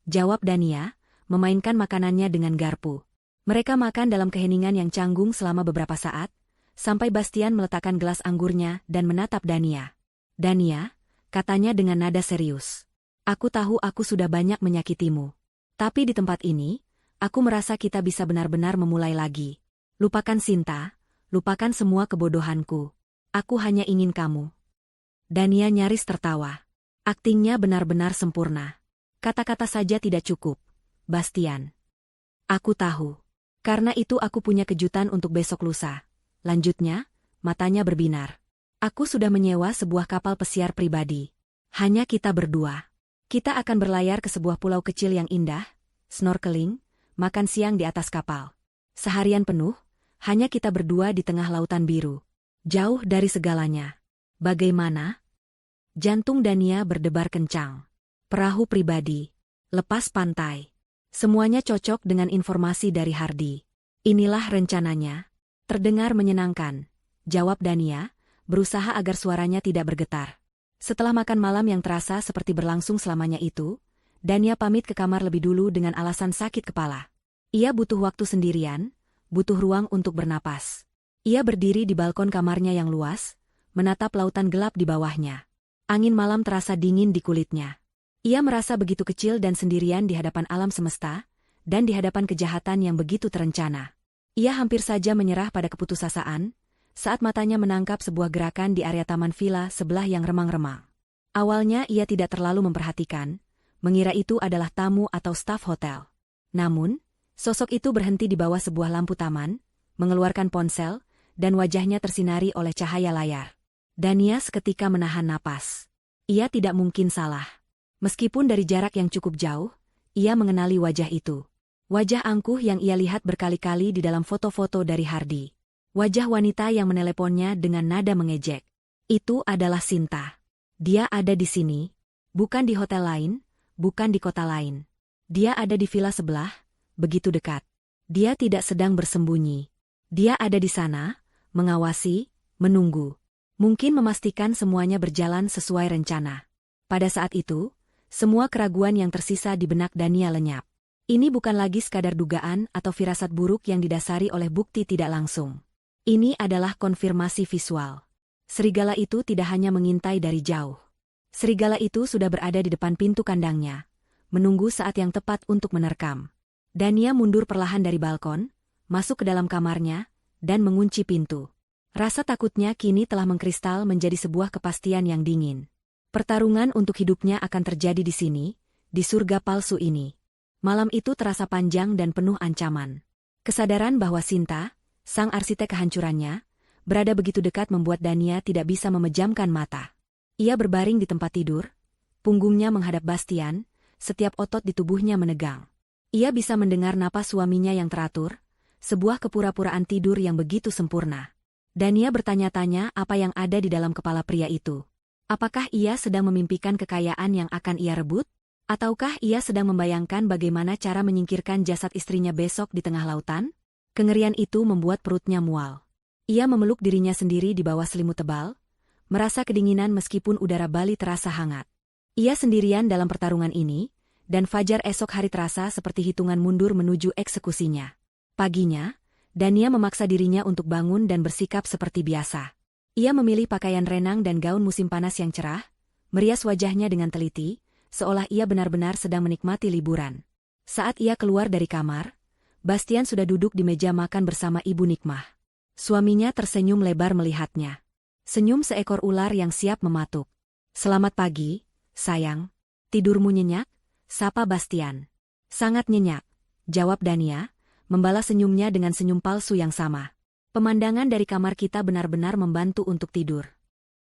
jawab Dania, memainkan makanannya dengan garpu. Mereka makan dalam keheningan yang canggung selama beberapa saat, sampai Bastian meletakkan gelas anggurnya dan menatap Dania. Dania, katanya dengan nada serius. Aku tahu aku sudah banyak menyakitimu. Tapi di tempat ini, aku merasa kita bisa benar-benar memulai lagi. Lupakan Sinta, lupakan semua kebodohanku. Aku hanya ingin kamu. Dania nyaris tertawa. Aktingnya benar-benar sempurna. Kata-kata saja tidak cukup, Bastian. Aku tahu. Karena itu aku punya kejutan untuk besok lusa. Lanjutnya, matanya berbinar. Aku sudah menyewa sebuah kapal pesiar pribadi. Hanya kita berdua. Kita akan berlayar ke sebuah pulau kecil yang indah, snorkeling, makan siang di atas kapal. Seharian penuh, hanya kita berdua di tengah lautan biru. Jauh dari segalanya. Bagaimana? Jantung Dania berdebar kencang. Perahu pribadi. Lepas pantai. Semuanya cocok dengan informasi dari Hardy. Inilah rencananya. Terdengar menyenangkan, jawab Dania, berusaha agar suaranya tidak bergetar. Setelah makan malam yang terasa seperti berlangsung selamanya itu, Dania pamit ke kamar lebih dulu dengan alasan sakit kepala. Ia butuh waktu sendirian, butuh ruang untuk bernapas. Ia berdiri di balkon kamarnya yang luas, menatap lautan gelap di bawahnya. Angin malam terasa dingin di kulitnya. Ia merasa begitu kecil dan sendirian di hadapan alam semesta, dan di hadapan kejahatan yang begitu terencana. Ia hampir saja menyerah pada keputusasaan, saat matanya menangkap sebuah gerakan di area taman villa sebelah yang remang-remang. Awalnya ia tidak terlalu memperhatikan, mengira itu adalah tamu atau staf hotel. Namun, sosok itu berhenti di bawah sebuah lampu taman, mengeluarkan ponsel, dan wajahnya tersinari oleh cahaya layar. Dania seketika menahan napas. Ia tidak mungkin salah. Meskipun dari jarak yang cukup jauh, ia mengenali wajah itu. Wajah angkuh yang ia lihat berkali-kali di dalam foto-foto dari Hardy. Wajah wanita yang meneleponnya dengan nada mengejek. Itu adalah Sinta. Dia ada di sini, bukan di hotel lain, bukan di kota lain. Dia ada di villa sebelah, begitu dekat. Dia tidak sedang bersembunyi. Dia ada di sana, mengawasi, menunggu. Mungkin memastikan semuanya berjalan sesuai rencana. Pada saat itu, semua keraguan yang tersisa di benak Dania lenyap. Ini bukan lagi sekadar dugaan atau firasat buruk yang didasari oleh bukti tidak langsung. Ini adalah konfirmasi visual. Serigala itu tidak hanya mengintai dari jauh. Serigala itu sudah berada di depan pintu kandangnya, menunggu saat yang tepat untuk menerkam. Dania mundur perlahan dari balkon, masuk ke dalam kamarnya, dan mengunci pintu. Rasa takutnya kini telah mengkristal menjadi sebuah kepastian yang dingin. Pertarungan untuk hidupnya akan terjadi di sini, di surga palsu ini. Malam itu terasa panjang dan penuh ancaman. Kesadaran bahwa Sinta, sang arsitek kehancurannya, berada begitu dekat membuat Dania tidak bisa memejamkan mata. Ia berbaring di tempat tidur, punggungnya menghadap Bastian, setiap otot di tubuhnya menegang. Ia bisa mendengar napas suaminya yang teratur, sebuah kepura-puraan tidur yang begitu sempurna. Dania bertanya-tanya apa yang ada di dalam kepala pria itu. Apakah ia sedang memimpikan kekayaan yang akan ia rebut? Ataukah ia sedang membayangkan bagaimana cara menyingkirkan jasad istrinya besok di tengah lautan? Kengerian itu membuat perutnya mual. Ia memeluk dirinya sendiri di bawah selimut tebal, merasa kedinginan meskipun udara Bali terasa hangat. Ia sendirian dalam pertarungan ini, dan fajar esok hari terasa seperti hitungan mundur menuju eksekusinya. Paginya, Dania memaksa dirinya untuk bangun dan bersikap seperti biasa. Ia memilih pakaian renang dan gaun musim panas yang cerah, merias wajahnya dengan teliti, seolah ia benar-benar sedang menikmati liburan. Saat ia keluar dari kamar, Bastian sudah duduk di meja makan bersama Ibu Nikmah. Suaminya tersenyum lebar melihatnya. Senyum seekor ular yang siap mematuk. "Selamat pagi, sayang. Tidurmu nyenyak?" sapa Bastian. "Sangat nyenyak," jawab Dania, membalas senyumnya dengan senyum palsu yang sama. Pemandangan dari kamar kita benar-benar membantu untuk tidur.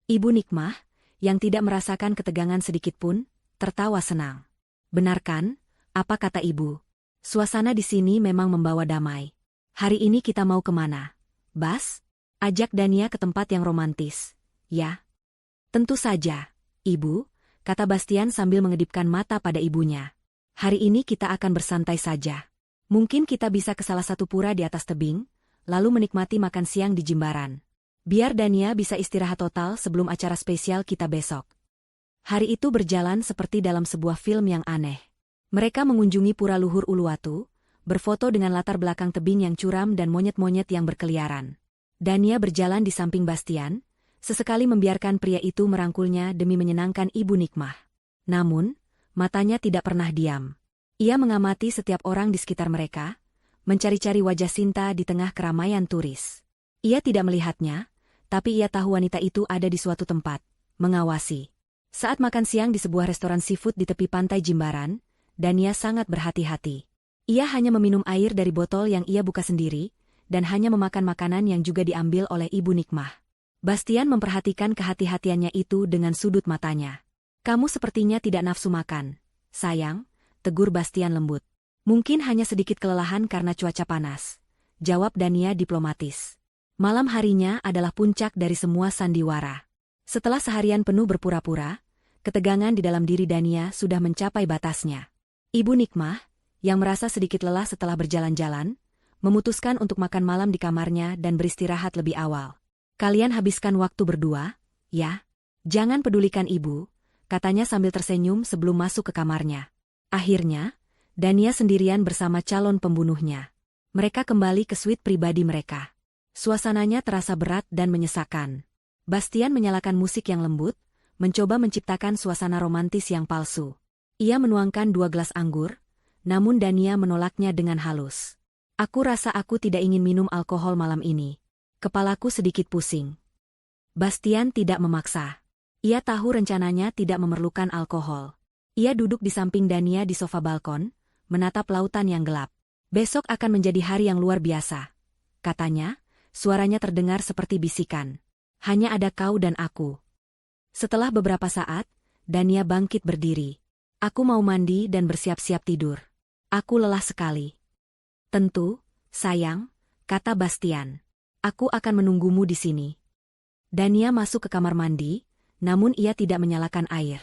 Ibu Nikmah, yang tidak merasakan ketegangan sedikitpun, tertawa senang. "Benar kan? Apa kata ibu? Suasana di sini memang membawa damai. Hari ini kita mau kemana, Bas?" Ajak Dania ke tempat yang romantis. "Ya. Tentu saja, Ibu," kata Bastian sambil mengedipkan mata pada ibunya. "Hari ini kita akan bersantai saja. Mungkin kita bisa ke salah satu pura di atas tebing, lalu menikmati makan siang di Jimbaran. Biar Dania bisa istirahat total sebelum acara spesial kita besok." Hari itu berjalan seperti dalam sebuah film yang aneh. Mereka mengunjungi Pura Luhur Uluwatu, berfoto dengan latar belakang tebing yang curam dan monyet-monyet yang berkeliaran. Dania berjalan di samping Bastian, sesekali membiarkan pria itu merangkulnya demi menyenangkan Ibu Nikmah. Namun, matanya tidak pernah diam. Ia mengamati setiap orang di sekitar mereka, mencari-cari wajah Sinta di tengah keramaian turis. Ia tidak melihatnya, tapi ia tahu wanita itu ada di suatu tempat, mengawasi. Saat makan siang di sebuah restoran seafood di tepi pantai Jimbaran, Dania sangat berhati-hati. Ia hanya meminum air dari botol yang ia buka sendiri, dan hanya memakan makanan yang juga diambil oleh Ibu Nikmah. Bastian memperhatikan kehati-hatiannya itu dengan sudut matanya. "Kamu sepertinya tidak nafsu makan, sayang," tegur Bastian lembut. "Mungkin hanya sedikit kelelahan karena cuaca panas," jawab Dania diplomatis. Malam harinya adalah puncak dari semua sandiwara. Setelah seharian penuh berpura-pura, ketegangan di dalam diri Dania sudah mencapai batasnya. Ibu Nikmah, yang merasa sedikit lelah setelah berjalan-jalan, memutuskan untuk makan malam di kamarnya dan beristirahat lebih awal. "Kalian habiskan waktu berdua, ya? Jangan pedulikan ibu," katanya sambil tersenyum sebelum masuk ke kamarnya. Akhirnya, Dania sendirian bersama calon pembunuhnya. Mereka kembali ke suite pribadi mereka. Suasananya terasa berat dan menyesakan. Bastian menyalakan musik yang lembut, mencoba menciptakan suasana romantis yang palsu. Ia menuangkan 2 gelas anggur, namun Dania menolaknya dengan halus. Aku rasa aku tidak ingin minum alkohol malam ini. Kepalaku sedikit pusing. Bastian tidak memaksa. Ia tahu rencananya tidak memerlukan alkohol. Ia duduk di samping Dania di sofa balkon, menatap lautan yang gelap. Besok akan menjadi hari yang luar biasa, katanya, suaranya terdengar seperti bisikan. Hanya ada kau dan aku. Setelah beberapa saat, Dania bangkit berdiri. Aku mau mandi dan bersiap-siap tidur. Aku lelah sekali. Tentu, sayang, kata Bastian. Aku akan menunggumu di sini. Dania masuk ke kamar mandi, namun ia tidak menyalakan air.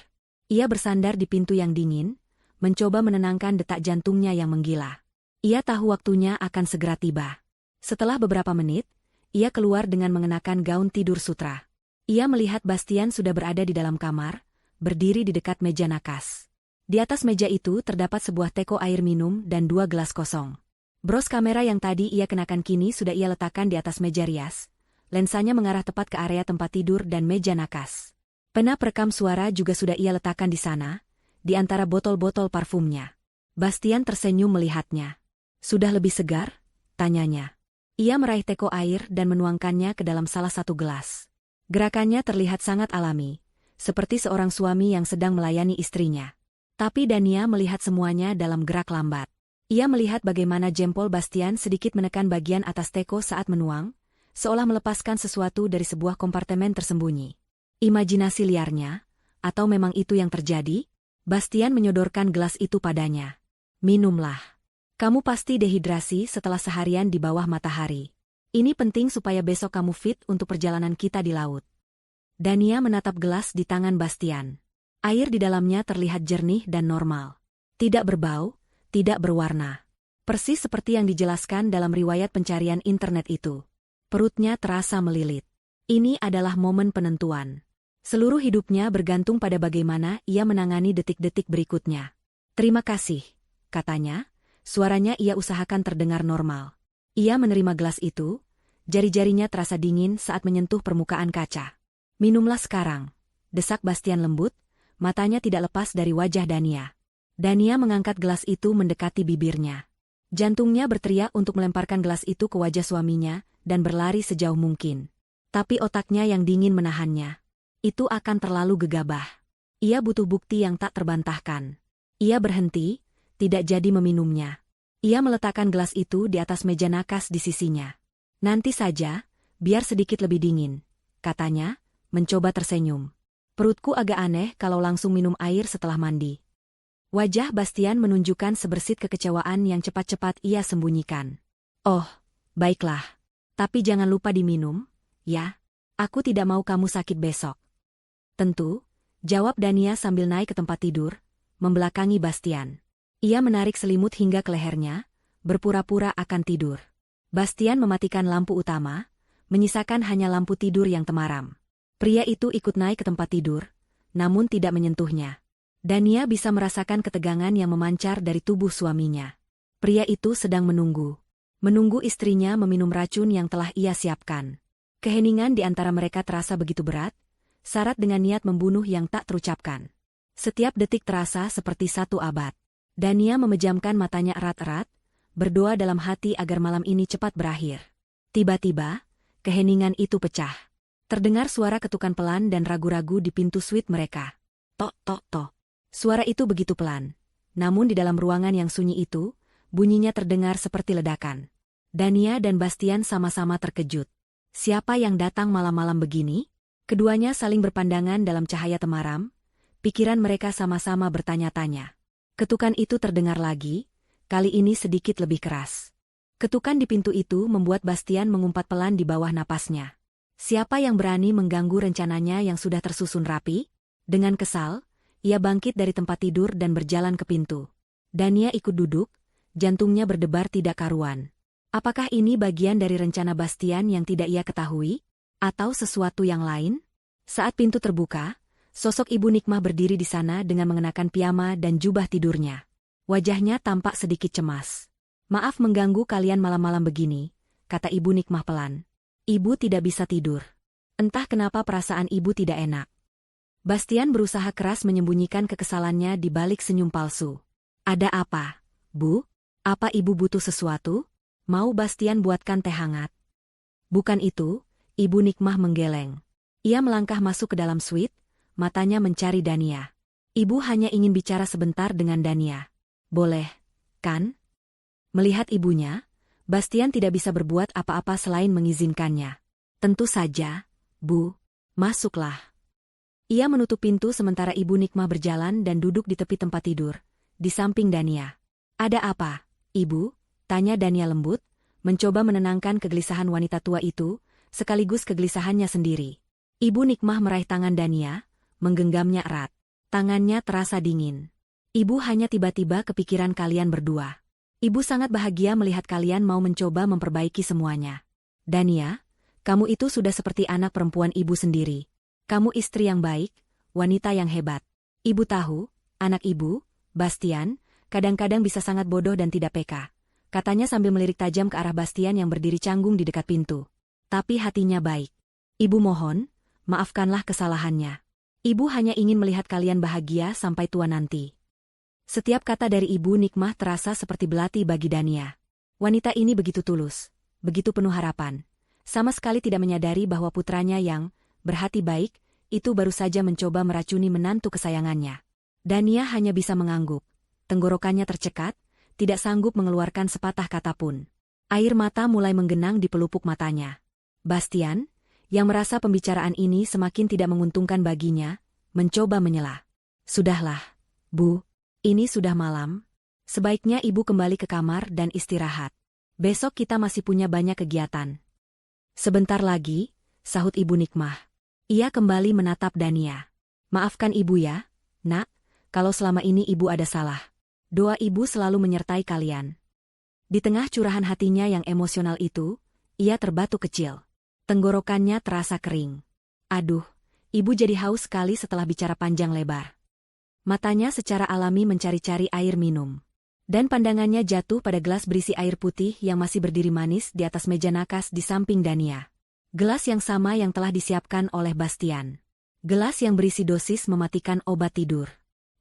Ia bersandar di pintu yang dingin, mencoba menenangkan detak jantungnya yang menggila. Ia tahu waktunya akan segera tiba. Setelah beberapa menit, ia keluar dengan mengenakan gaun tidur sutra. Ia melihat Bastian sudah berada di dalam kamar, berdiri di dekat meja nakas. Di atas meja itu terdapat sebuah teko air minum dan 2 gelas kosong. Bros kamera yang tadi ia kenakan kini sudah ia letakkan di atas meja rias. Lensanya mengarah tepat ke area tempat tidur dan meja nakas. Pena perekam suara juga sudah ia letakkan di sana, di antara botol-botol parfumnya. Bastian tersenyum melihatnya. Sudah lebih segar? Tanyanya. Ia meraih teko air dan menuangkannya ke dalam salah satu gelas. Gerakannya terlihat sangat alami, seperti seorang suami yang sedang melayani istrinya. Tapi Dania melihat semuanya dalam gerak lambat. Ia melihat bagaimana jempol Bastian sedikit menekan bagian atas teko saat menuang, seolah melepaskan sesuatu dari sebuah kompartemen tersembunyi. Imajinasi liarnya, atau memang itu yang terjadi? Bastian menyodorkan gelas itu padanya. Minumlah. Kamu pasti dehidrasi setelah seharian di bawah matahari. Ini penting supaya besok kamu fit untuk perjalanan kita di laut. Dania menatap gelas di tangan Bastian. Air di dalamnya terlihat jernih dan normal. Tidak berbau, tidak berwarna. Persis seperti yang dijelaskan dalam riwayat pencarian internet itu. Perutnya terasa melilit. Ini adalah momen penentuan. Seluruh hidupnya bergantung pada bagaimana ia menangani detik-detik berikutnya. Terima kasih, katanya. Suaranya ia usahakan terdengar normal. Ia menerima gelas itu, jari-jarinya terasa dingin saat menyentuh permukaan kaca. Minumlah sekarang, desak Bastian lembut, matanya tidak lepas dari wajah Dania. Dania mengangkat gelas itu mendekati bibirnya. Jantungnya berteriak untuk melemparkan gelas itu ke wajah suaminya dan berlari sejauh mungkin. Tapi otaknya yang dingin menahannya. Itu akan terlalu gegabah. Ia butuh bukti yang tak terbantahkan. Ia berhenti, tidak jadi meminumnya. Ia meletakkan gelas itu di atas meja nakas di sisinya. Nanti saja, biar sedikit lebih dingin, katanya, mencoba tersenyum. Perutku agak aneh kalau langsung minum air setelah mandi. Wajah Bastian menunjukkan sebersit kekecewaan yang cepat-cepat ia sembunyikan. Oh, baiklah. Tapi jangan lupa diminum, ya. Aku tidak mau kamu sakit besok. Tentu, jawab Dania sambil naik ke tempat tidur, membelakangi Bastian. Ia menarik selimut hingga ke lehernya, berpura-pura akan tidur. Bastian mematikan lampu utama, menyisakan hanya lampu tidur yang temaram. Pria itu ikut naik ke tempat tidur, namun tidak menyentuhnya. Dania bisa merasakan ketegangan yang memancar dari tubuh suaminya. Pria itu sedang menunggu. Menunggu istrinya meminum racun yang telah ia siapkan. Keheningan di antara mereka terasa begitu berat, syarat dengan niat membunuh yang tak terucapkan. Setiap detik terasa seperti 1 abad. Dania memejamkan matanya erat-erat, berdoa dalam hati agar malam ini cepat berakhir. Tiba-tiba, keheningan itu pecah. Terdengar suara ketukan pelan dan ragu-ragu di pintu suite mereka. Tok, tok, tok. Suara itu begitu pelan. Namun di dalam ruangan yang sunyi itu, bunyinya terdengar seperti ledakan. Dania dan Bastian sama-sama terkejut. Siapa yang datang malam-malam begini? Keduanya saling berpandangan dalam cahaya temaram, pikiran mereka sama-sama bertanya-tanya. Ketukan itu terdengar lagi, kali ini sedikit lebih keras. Ketukan di pintu itu membuat Bastian mengumpat pelan di bawah napasnya. Siapa yang berani mengganggu rencananya yang sudah tersusun rapi? Dengan kesal, ia bangkit dari tempat tidur dan berjalan ke pintu. Dania ikut duduk, jantungnya berdebar tidak karuan. Apakah ini bagian dari rencana Bastian yang tidak ia ketahui? Atau sesuatu yang lain? Saat pintu terbuka, sosok Ibu Nikmah berdiri di sana dengan mengenakan piyama dan jubah tidurnya. Wajahnya tampak sedikit cemas. Maaf mengganggu kalian malam-malam begini, kata Ibu Nikmah pelan. Ibu tidak bisa tidur. Entah kenapa perasaan ibu tidak enak. Bastian berusaha keras menyembunyikan kekesalannya di balik senyum palsu. Ada apa, Bu? Apa Ibu butuh sesuatu? Mau Bastian buatkan teh hangat? Bukan itu, Ibu Nikmah menggeleng. Ia melangkah masuk ke dalam suite, matanya mencari Dania. Ibu hanya ingin bicara sebentar dengan Dania. Boleh, kan? Melihat ibunya, Bastian tidak bisa berbuat apa-apa selain mengizinkannya. Tentu saja, Bu. Masuklah. Ia menutup pintu sementara Ibu Nikmah berjalan dan duduk di tepi tempat tidur, di samping Dania. Ada apa, Ibu? Tanya Dania lembut, mencoba menenangkan kegelisahan wanita tua itu, sekaligus kegelisahannya sendiri. Ibu Nikmah meraih tangan Dania, menggenggamnya erat. Tangannya terasa dingin. Ibu hanya tiba-tiba kepikiran kalian berdua. Ibu sangat bahagia melihat kalian mau mencoba memperbaiki semuanya. Dania, kamu itu sudah seperti anak perempuan ibu sendiri. Kamu istri yang baik, wanita yang hebat. Ibu tahu, anak ibu, Bastian, kadang-kadang bisa sangat bodoh dan tidak peka. Katanya sambil melirik tajam ke arah Bastian yang berdiri canggung di dekat pintu. Tapi hatinya baik. Ibu mohon, maafkanlah kesalahannya. Ibu hanya ingin melihat kalian bahagia sampai tua nanti. Setiap kata dari Ibu Nikmah terasa seperti belati bagi Dania. Wanita ini begitu tulus, begitu penuh harapan. Sama sekali tidak menyadari bahwa putranya yang berhati baik, itu baru saja mencoba meracuni menantu kesayangannya. Dania hanya bisa mengangguk. Tenggorokannya tercekat, tidak sanggup mengeluarkan sepatah kata pun. Air mata mulai menggenang di pelupuk matanya. Bastian, yang merasa pembicaraan ini semakin tidak menguntungkan baginya, mencoba menyela. Sudahlah, Bu, ini sudah malam. Sebaiknya Ibu kembali ke kamar dan istirahat. Besok kita masih punya banyak kegiatan. Sebentar lagi, sahut Ibu Nikmah. Ia kembali menatap Dania. Maafkan Ibu ya, Nak, kalau selama ini Ibu ada salah. Doa Ibu selalu menyertai kalian. Di tengah curahan hatinya yang emosional itu, ia terbatuk kecil. Tenggorokannya terasa kering. Aduh, Ibu jadi haus sekali setelah bicara panjang lebar. Matanya secara alami mencari-cari air minum. Dan pandangannya jatuh pada gelas berisi air putih yang masih berdiri manis di atas meja nakas di samping Dania. Gelas yang sama yang telah disiapkan oleh Bastian. Gelas yang berisi dosis mematikan obat tidur.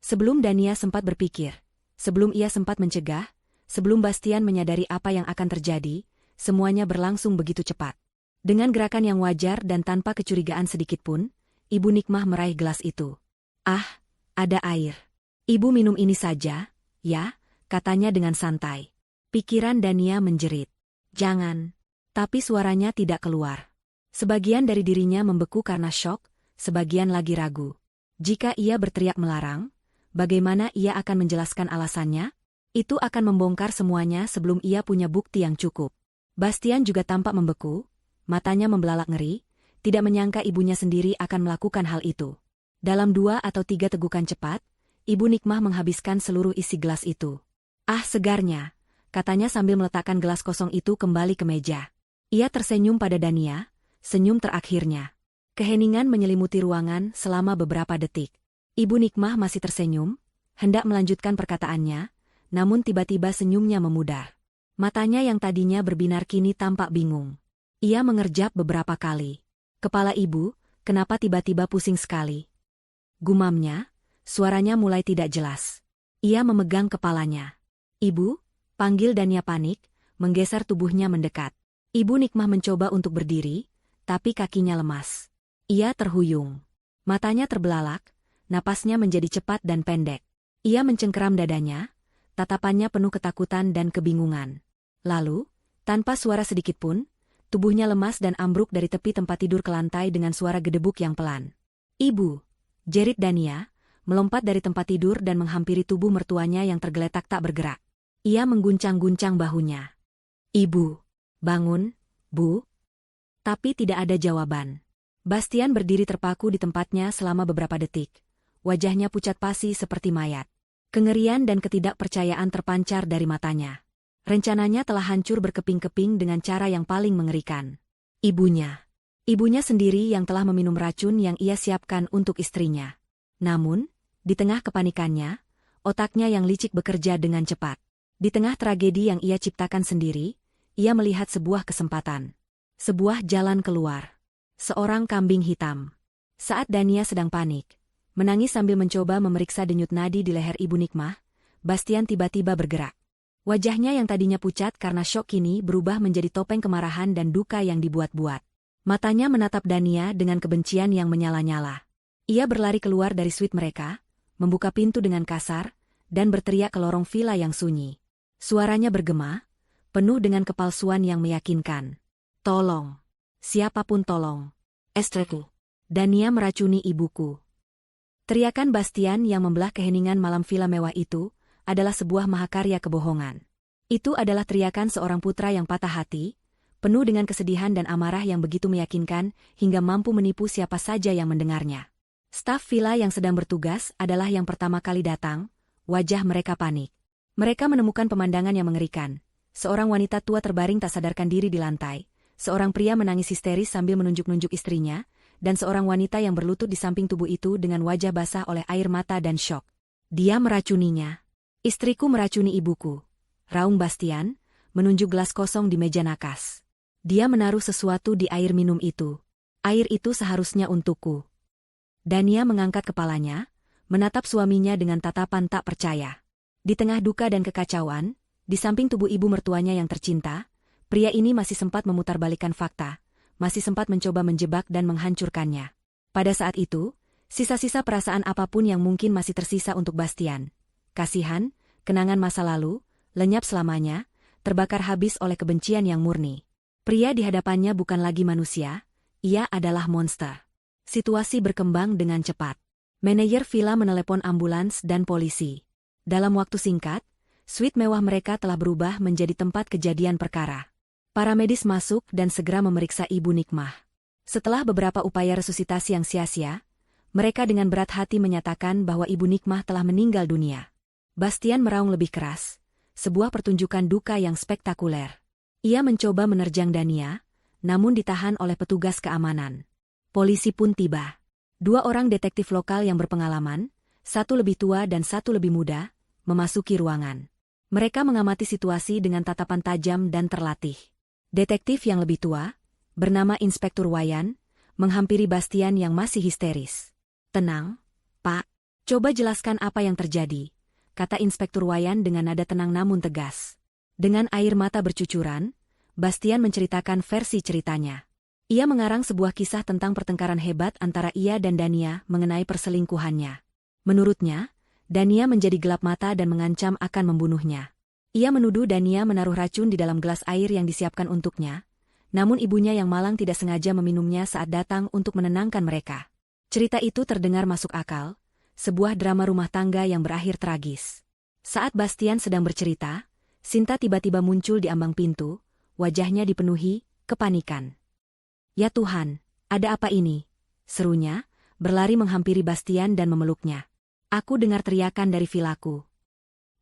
Sebelum Dania sempat berpikir, sebelum ia sempat mencegah, sebelum Bastian menyadari apa yang akan terjadi, semuanya berlangsung begitu cepat. Dengan gerakan yang wajar dan tanpa kecurigaan sedikitpun, Ibu Nikmah meraih gelas itu. Ah, ada air. Ibu minum ini saja, ya, katanya dengan santai. Pikiran Dania menjerit. Jangan. Tapi suaranya tidak keluar. Sebagian dari dirinya membeku karena syok, sebagian lagi ragu. Jika ia berteriak melarang, bagaimana ia akan menjelaskan alasannya? Itu akan membongkar semuanya sebelum ia punya bukti yang cukup. Bastian juga tampak membeku, matanya membelalak ngeri, tidak menyangka ibunya sendiri akan melakukan hal itu. Dalam 2 atau 3 tegukan cepat, Ibu Nikmah menghabiskan seluruh isi gelas itu. Ah, segarnya, katanya sambil meletakkan gelas kosong itu kembali ke meja. Ia tersenyum pada Dania, senyum terakhirnya. Keheningan menyelimuti ruangan selama beberapa detik. Ibu Nikmah masih tersenyum, hendak melanjutkan perkataannya, namun tiba-tiba senyumnya memudar. Matanya yang tadinya berbinar kini tampak bingung. Ia mengerjap beberapa kali. Kepala ibu, kenapa tiba-tiba pusing sekali? Gumamnya, suaranya mulai tidak jelas. Ia memegang kepalanya. Ibu, panggil Dania panik, menggeser tubuhnya mendekat. Ibu Nikmah mencoba untuk berdiri, tapi kakinya lemas. Ia terhuyung. Matanya terbelalak, napasnya menjadi cepat dan pendek. Ia mencengkeram dadanya, tatapannya penuh ketakutan dan kebingungan. Lalu, tanpa suara sedikitpun, tubuhnya lemas dan ambruk dari tepi tempat tidur ke lantai dengan suara gedebuk yang pelan. Ibu, jerit Dania, melompat dari tempat tidur dan menghampiri tubuh mertuanya yang tergeletak tak bergerak. Ia mengguncang-guncang bahunya. Ibu, bangun, Bu. Tapi tidak ada jawaban. Bastian berdiri terpaku di tempatnya selama beberapa detik. Wajahnya pucat pasi seperti mayat. Kengerian dan ketidakpercayaan terpancar dari matanya. Rencananya telah hancur berkeping-keping dengan cara yang paling mengerikan. Ibunya. Ibunya sendiri yang telah meminum racun yang ia siapkan untuk istrinya. Namun, di tengah kepanikannya, otaknya yang licik bekerja dengan cepat. Di tengah tragedi yang ia ciptakan sendiri, ia melihat sebuah kesempatan. Sebuah jalan keluar. Seorang kambing hitam. Saat Dania sedang panik, Menangis sambil mencoba memeriksa denyut nadi di leher Ibu Nikmah, Bastian tiba-tiba bergerak. Wajahnya yang tadinya pucat karena syok kini berubah menjadi topeng kemarahan dan duka yang dibuat-buat. Matanya menatap Dania dengan kebencian yang menyala-nyala. Ia berlari keluar dari suite mereka, membuka pintu dengan kasar, dan berteriak ke lorong villa yang sunyi. Suaranya bergema, penuh dengan kepalsuan yang meyakinkan. Tolong. Siapapun tolong. Estreku. Dania meracuni ibuku. Teriakan Bastian yang membelah keheningan malam villa mewah itu adalah sebuah mahakarya kebohongan. Itu adalah teriakan seorang putra yang patah hati, penuh dengan kesedihan dan amarah yang begitu meyakinkan hingga mampu menipu siapa saja yang mendengarnya. Staf villa yang sedang bertugas adalah yang pertama kali datang, wajah mereka panik. Mereka menemukan pemandangan yang mengerikan. Seorang wanita tua terbaring tak sadarkan diri di lantai, seorang pria menangis histeris sambil menunjuk-nunjuk istrinya, dan seorang wanita yang berlutut di samping tubuh itu dengan wajah basah oleh air mata dan syok. Dia meracuninya. Istriku meracuni ibuku. Raung Bastian, menunjuk gelas kosong di meja nakas. Dia menaruh sesuatu di air minum itu. Air itu seharusnya untukku. Dania mengangkat kepalanya, menatap suaminya dengan tatapan tak percaya. Di tengah duka dan kekacauan, di samping tubuh ibu mertuanya yang tercinta, pria ini masih sempat memutarbalikkan fakta, masih sempat mencoba menjebak dan menghancurkannya. Pada saat itu, sisa-sisa perasaan apapun yang mungkin masih tersisa untuk Bastian. Kasihan, kenangan masa lalu, lenyap selamanya, terbakar habis oleh kebencian yang murni. Pria di hadapannya bukan lagi manusia, ia adalah monster. Situasi berkembang dengan cepat. Manajer villa menelepon ambulans dan polisi. Dalam waktu singkat, suite mewah mereka telah berubah menjadi tempat kejadian perkara. Para medis masuk dan segera memeriksa Ibu Nikmah. Setelah beberapa upaya resusitasi yang sia-sia, mereka dengan berat hati menyatakan bahwa Ibu Nikmah telah meninggal dunia. Bastian meraung lebih keras, sebuah pertunjukan duka yang spektakuler. Ia mencoba menerjang Dania, namun ditahan oleh petugas keamanan. Polisi pun tiba. 2 orang detektif lokal yang berpengalaman, satu lebih tua dan satu lebih muda, memasuki ruangan. Mereka mengamati situasi dengan tatapan tajam dan terlatih. Detektif yang lebih tua, bernama Inspektur Wayan, menghampiri Bastian yang masih histeris. "Tenang, Pak. Coba jelaskan apa yang terjadi," kata Inspektur Wayan dengan nada tenang namun tegas. Dengan air mata bercucuran, Bastian menceritakan versi ceritanya. Ia mengarang sebuah kisah tentang pertengkaran hebat antara ia dan Dania mengenai perselingkuhannya. Menurutnya, Dania menjadi gelap mata dan mengancam akan membunuhnya. Ia menuduh Dania menaruh racun di dalam gelas air yang disiapkan untuknya, namun ibunya yang malang tidak sengaja meminumnya saat datang untuk menenangkan mereka. Cerita itu terdengar masuk akal, sebuah drama rumah tangga yang berakhir tragis. Saat Bastian sedang bercerita, Sinta tiba-tiba muncul di ambang pintu, wajahnya dipenuhi kepanikan. "Ya Tuhan, ada apa ini?" serunya, berlari menghampiri Bastian dan memeluknya. "Aku dengar teriakan dari vilaku."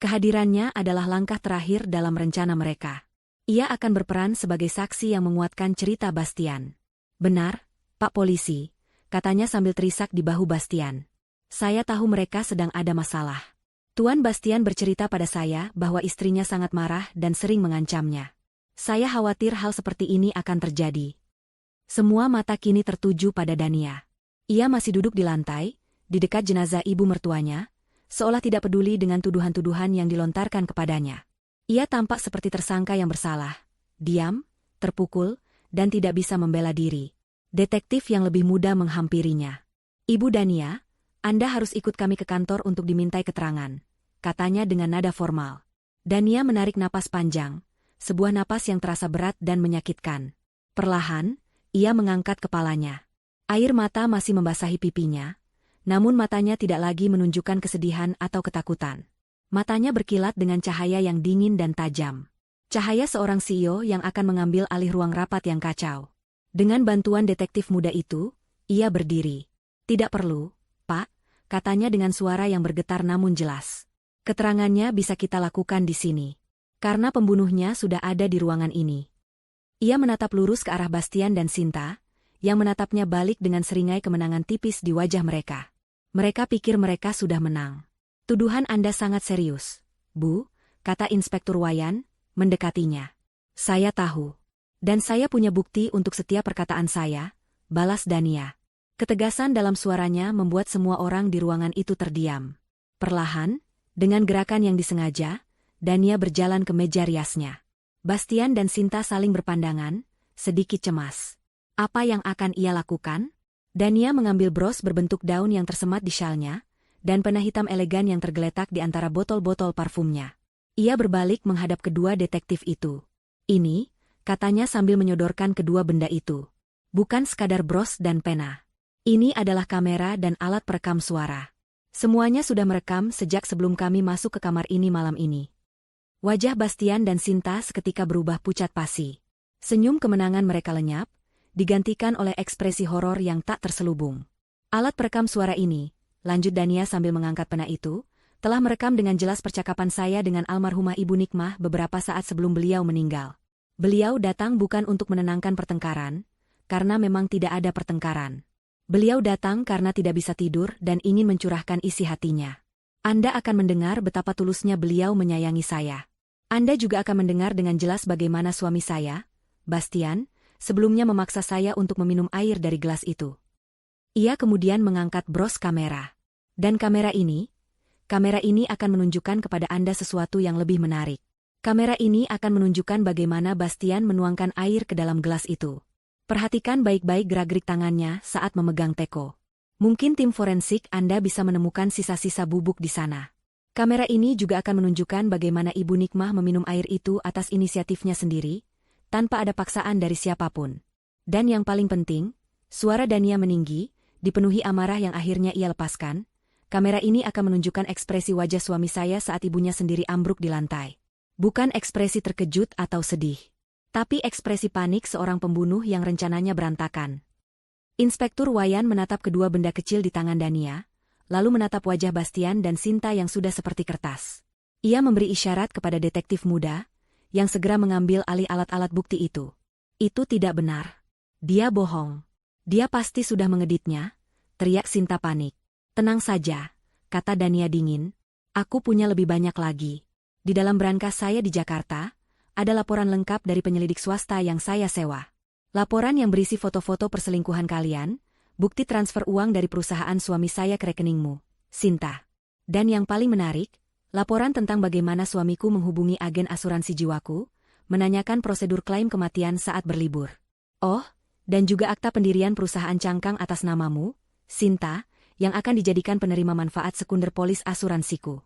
Kehadirannya adalah langkah terakhir dalam rencana mereka. Ia akan berperan sebagai saksi yang menguatkan cerita Bastian. "Benar, Pak Polisi," katanya sambil terisak di bahu Bastian. "Saya tahu mereka sedang ada masalah. Tuan Bastian bercerita pada saya bahwa istrinya sangat marah dan sering mengancamnya. Saya khawatir hal seperti ini akan terjadi." Semua mata kini tertuju pada Dania. Ia masih duduk di lantai, di dekat jenazah ibu mertuanya, seolah tidak peduli dengan tuduhan-tuduhan yang dilontarkan kepadanya. Ia tampak seperti tersangka yang bersalah, diam, terpukul, dan tidak bisa membela diri. Detektif yang lebih muda menghampirinya. "Ibu Dania, Anda harus ikut kami ke kantor untuk dimintai keterangan," katanya dengan nada formal. Dania menarik napas panjang, sebuah napas yang terasa berat dan menyakitkan. Perlahan, ia mengangkat kepalanya. Air mata masih membasahi pipinya, namun matanya tidak lagi menunjukkan kesedihan atau ketakutan. Matanya berkilat dengan cahaya yang dingin dan tajam. Cahaya seorang CEO yang akan mengambil alih ruang rapat yang kacau. Dengan bantuan detektif muda itu, ia berdiri. "Tidak perlu, Pak," katanya dengan suara yang bergetar namun jelas. "Keterangannya bisa kita lakukan di sini. Karena pembunuhnya sudah ada di ruangan ini." Ia menatap lurus ke arah Bastian dan Sinta, yang menatapnya balik dengan seringai kemenangan tipis di wajah mereka. Mereka pikir mereka sudah menang. "Tuduhan Anda sangat serius, Bu," kata Inspektur Wayan, mendekatinya. "Saya tahu. Dan saya punya bukti untuk setiap perkataan saya," balas Dania. Ketegasan dalam suaranya membuat semua orang di ruangan itu terdiam. Perlahan, dengan gerakan yang disengaja, Dania berjalan ke meja riasnya. Bastian dan Sinta saling berpandangan, sedikit cemas. Apa yang akan ia lakukan? Dania mengambil bros berbentuk daun yang tersemat di syalnya, dan pena hitam elegan yang tergeletak di antara botol-botol parfumnya. Ia berbalik menghadap kedua detektif itu. Ini, katanya sambil menyodorkan kedua benda itu. Bukan sekadar bros dan pena. Ini adalah kamera dan alat perekam suara. Semuanya sudah merekam sejak sebelum kami masuk ke kamar ini malam ini. Wajah Bastian dan Sinta seketika berubah pucat pasi. Senyum kemenangan mereka lenyap, digantikan oleh ekspresi horor yang tak terselubung. Alat perekam suara ini, lanjut Dania sambil mengangkat pena itu, telah merekam dengan jelas percakapan saya dengan almarhumah Ibu Nikmah beberapa saat sebelum beliau meninggal. Beliau datang bukan untuk menenangkan pertengkaran, karena memang tidak ada pertengkaran. Beliau datang karena tidak bisa tidur dan ingin mencurahkan isi hatinya. Anda akan mendengar betapa tulusnya beliau menyayangi saya. Anda juga akan mendengar dengan jelas bagaimana suami saya, Bastian, sebelumnya memaksa saya untuk meminum air dari gelas itu. Ia kemudian mengangkat bros kamera. Dan kamera ini akan menunjukkan kepada Anda sesuatu yang lebih menarik. Kamera ini akan menunjukkan bagaimana Bastian menuangkan air ke dalam gelas itu. Perhatikan baik-baik gerak-gerik tangannya saat memegang teko. Mungkin tim forensik Anda bisa menemukan sisa-sisa bubuk di sana. Kamera ini juga akan menunjukkan bagaimana Ibu Nikmah meminum air itu atas inisiatifnya sendiri, tanpa ada paksaan dari siapapun. Dan yang paling penting, suara Dania meninggi, dipenuhi amarah yang akhirnya ia lepaskan. Kamera ini akan menunjukkan ekspresi wajah suami saya saat ibunya sendiri ambruk di lantai. Bukan ekspresi terkejut atau sedih, tapi ekspresi panik seorang pembunuh yang rencananya berantakan. Inspektur Wayan menatap kedua benda kecil di tangan Dania, lalu menatap wajah Bastian dan Sinta yang sudah seperti kertas. Ia memberi isyarat kepada detektif muda, yang segera mengambil alih alat-alat bukti itu. Itu tidak benar. Dia bohong. Dia pasti sudah mengeditnya, teriak Sinta panik. Tenang saja, kata Dania dingin. Aku punya lebih banyak lagi. Di dalam berangkas saya di Jakarta, ada laporan lengkap dari penyelidik swasta yang saya sewa. Laporan yang berisi foto-foto perselingkuhan kalian, bukti transfer uang dari perusahaan suami saya ke rekeningmu, Sinta. Dan yang paling menarik, laporan tentang bagaimana suamiku menghubungi agen asuransi jiwaku, menanyakan prosedur klaim kematian saat berlibur. Oh, dan juga akta pendirian perusahaan cangkang atas namamu, Sinta, yang akan dijadikan penerima manfaat sekunder polis asuransiku.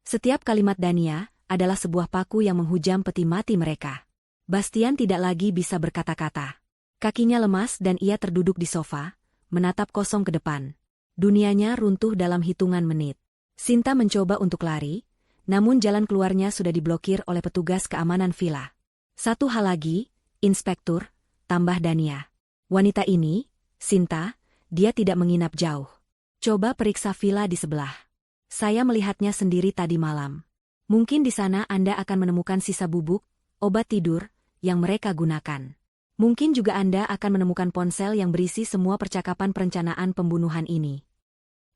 Setiap kalimat Dania adalah sebuah paku yang menghujam peti mati mereka. Bastian tidak lagi bisa berkata-kata. Kakinya lemas dan ia terduduk di sofa, menatap kosong ke depan. Dunianya runtuh dalam hitungan menit. Sinta mencoba untuk lari, namun jalan keluarnya sudah diblokir oleh petugas keamanan villa. Satu hal lagi, Inspektur, tambah Dania. Wanita ini, Sinta, dia tidak menginap jauh. Coba periksa villa di sebelah. Saya melihatnya sendiri tadi malam. Mungkin di sana Anda akan menemukan sisa bubuk, obat tidur, yang mereka gunakan. Mungkin juga Anda akan menemukan ponsel yang berisi semua percakapan perencanaan pembunuhan ini.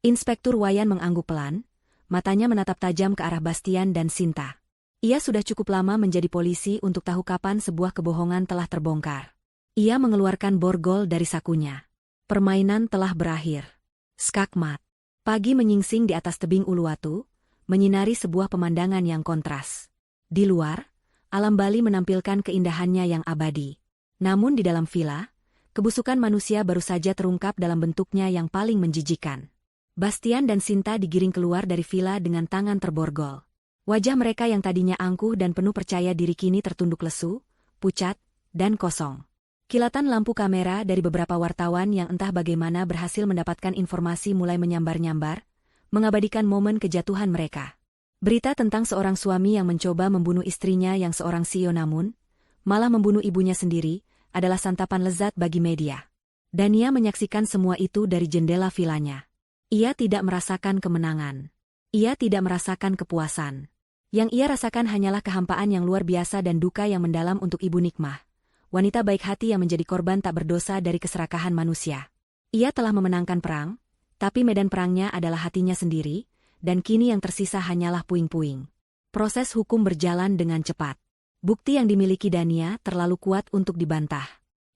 Inspektur Wayan mengangguk pelan, matanya menatap tajam ke arah Bastian dan Sinta. Ia sudah cukup lama menjadi polisi untuk tahu kapan sebuah kebohongan telah terbongkar. Ia mengeluarkan borgol dari sakunya. Permainan telah berakhir. Skakmat. Pagi menyingsing di atas tebing Uluwatu, menyinari sebuah pemandangan yang kontras. Di luar, alam Bali menampilkan keindahannya yang abadi. Namun di dalam villa, kebusukan manusia baru saja terungkap dalam bentuknya yang paling menjijikan. Bastian dan Sinta digiring keluar dari villa dengan tangan terborgol. Wajah mereka yang tadinya angkuh dan penuh percaya diri kini tertunduk lesu, pucat, dan kosong. Kilatan lampu kamera dari beberapa wartawan yang entah bagaimana berhasil mendapatkan informasi mulai menyambar-nyambar, mengabadikan momen kejatuhan mereka. Berita tentang seorang suami yang mencoba membunuh istrinya yang seorang CEO namun, malah membunuh ibunya sendiri, adalah santapan lezat bagi media. Dania menyaksikan semua itu dari jendela vilanya. Ia tidak merasakan kemenangan. Ia tidak merasakan kepuasan. Yang ia rasakan hanyalah kehampaan yang luar biasa dan duka yang mendalam untuk Ibu Nikmah. Wanita baik hati yang menjadi korban tak berdosa dari keserakahan manusia. Ia telah memenangkan perang, tapi medan perangnya adalah hatinya sendiri, dan kini yang tersisa hanyalah puing-puing. Proses hukum berjalan dengan cepat. Bukti yang dimiliki Dania terlalu kuat untuk dibantah.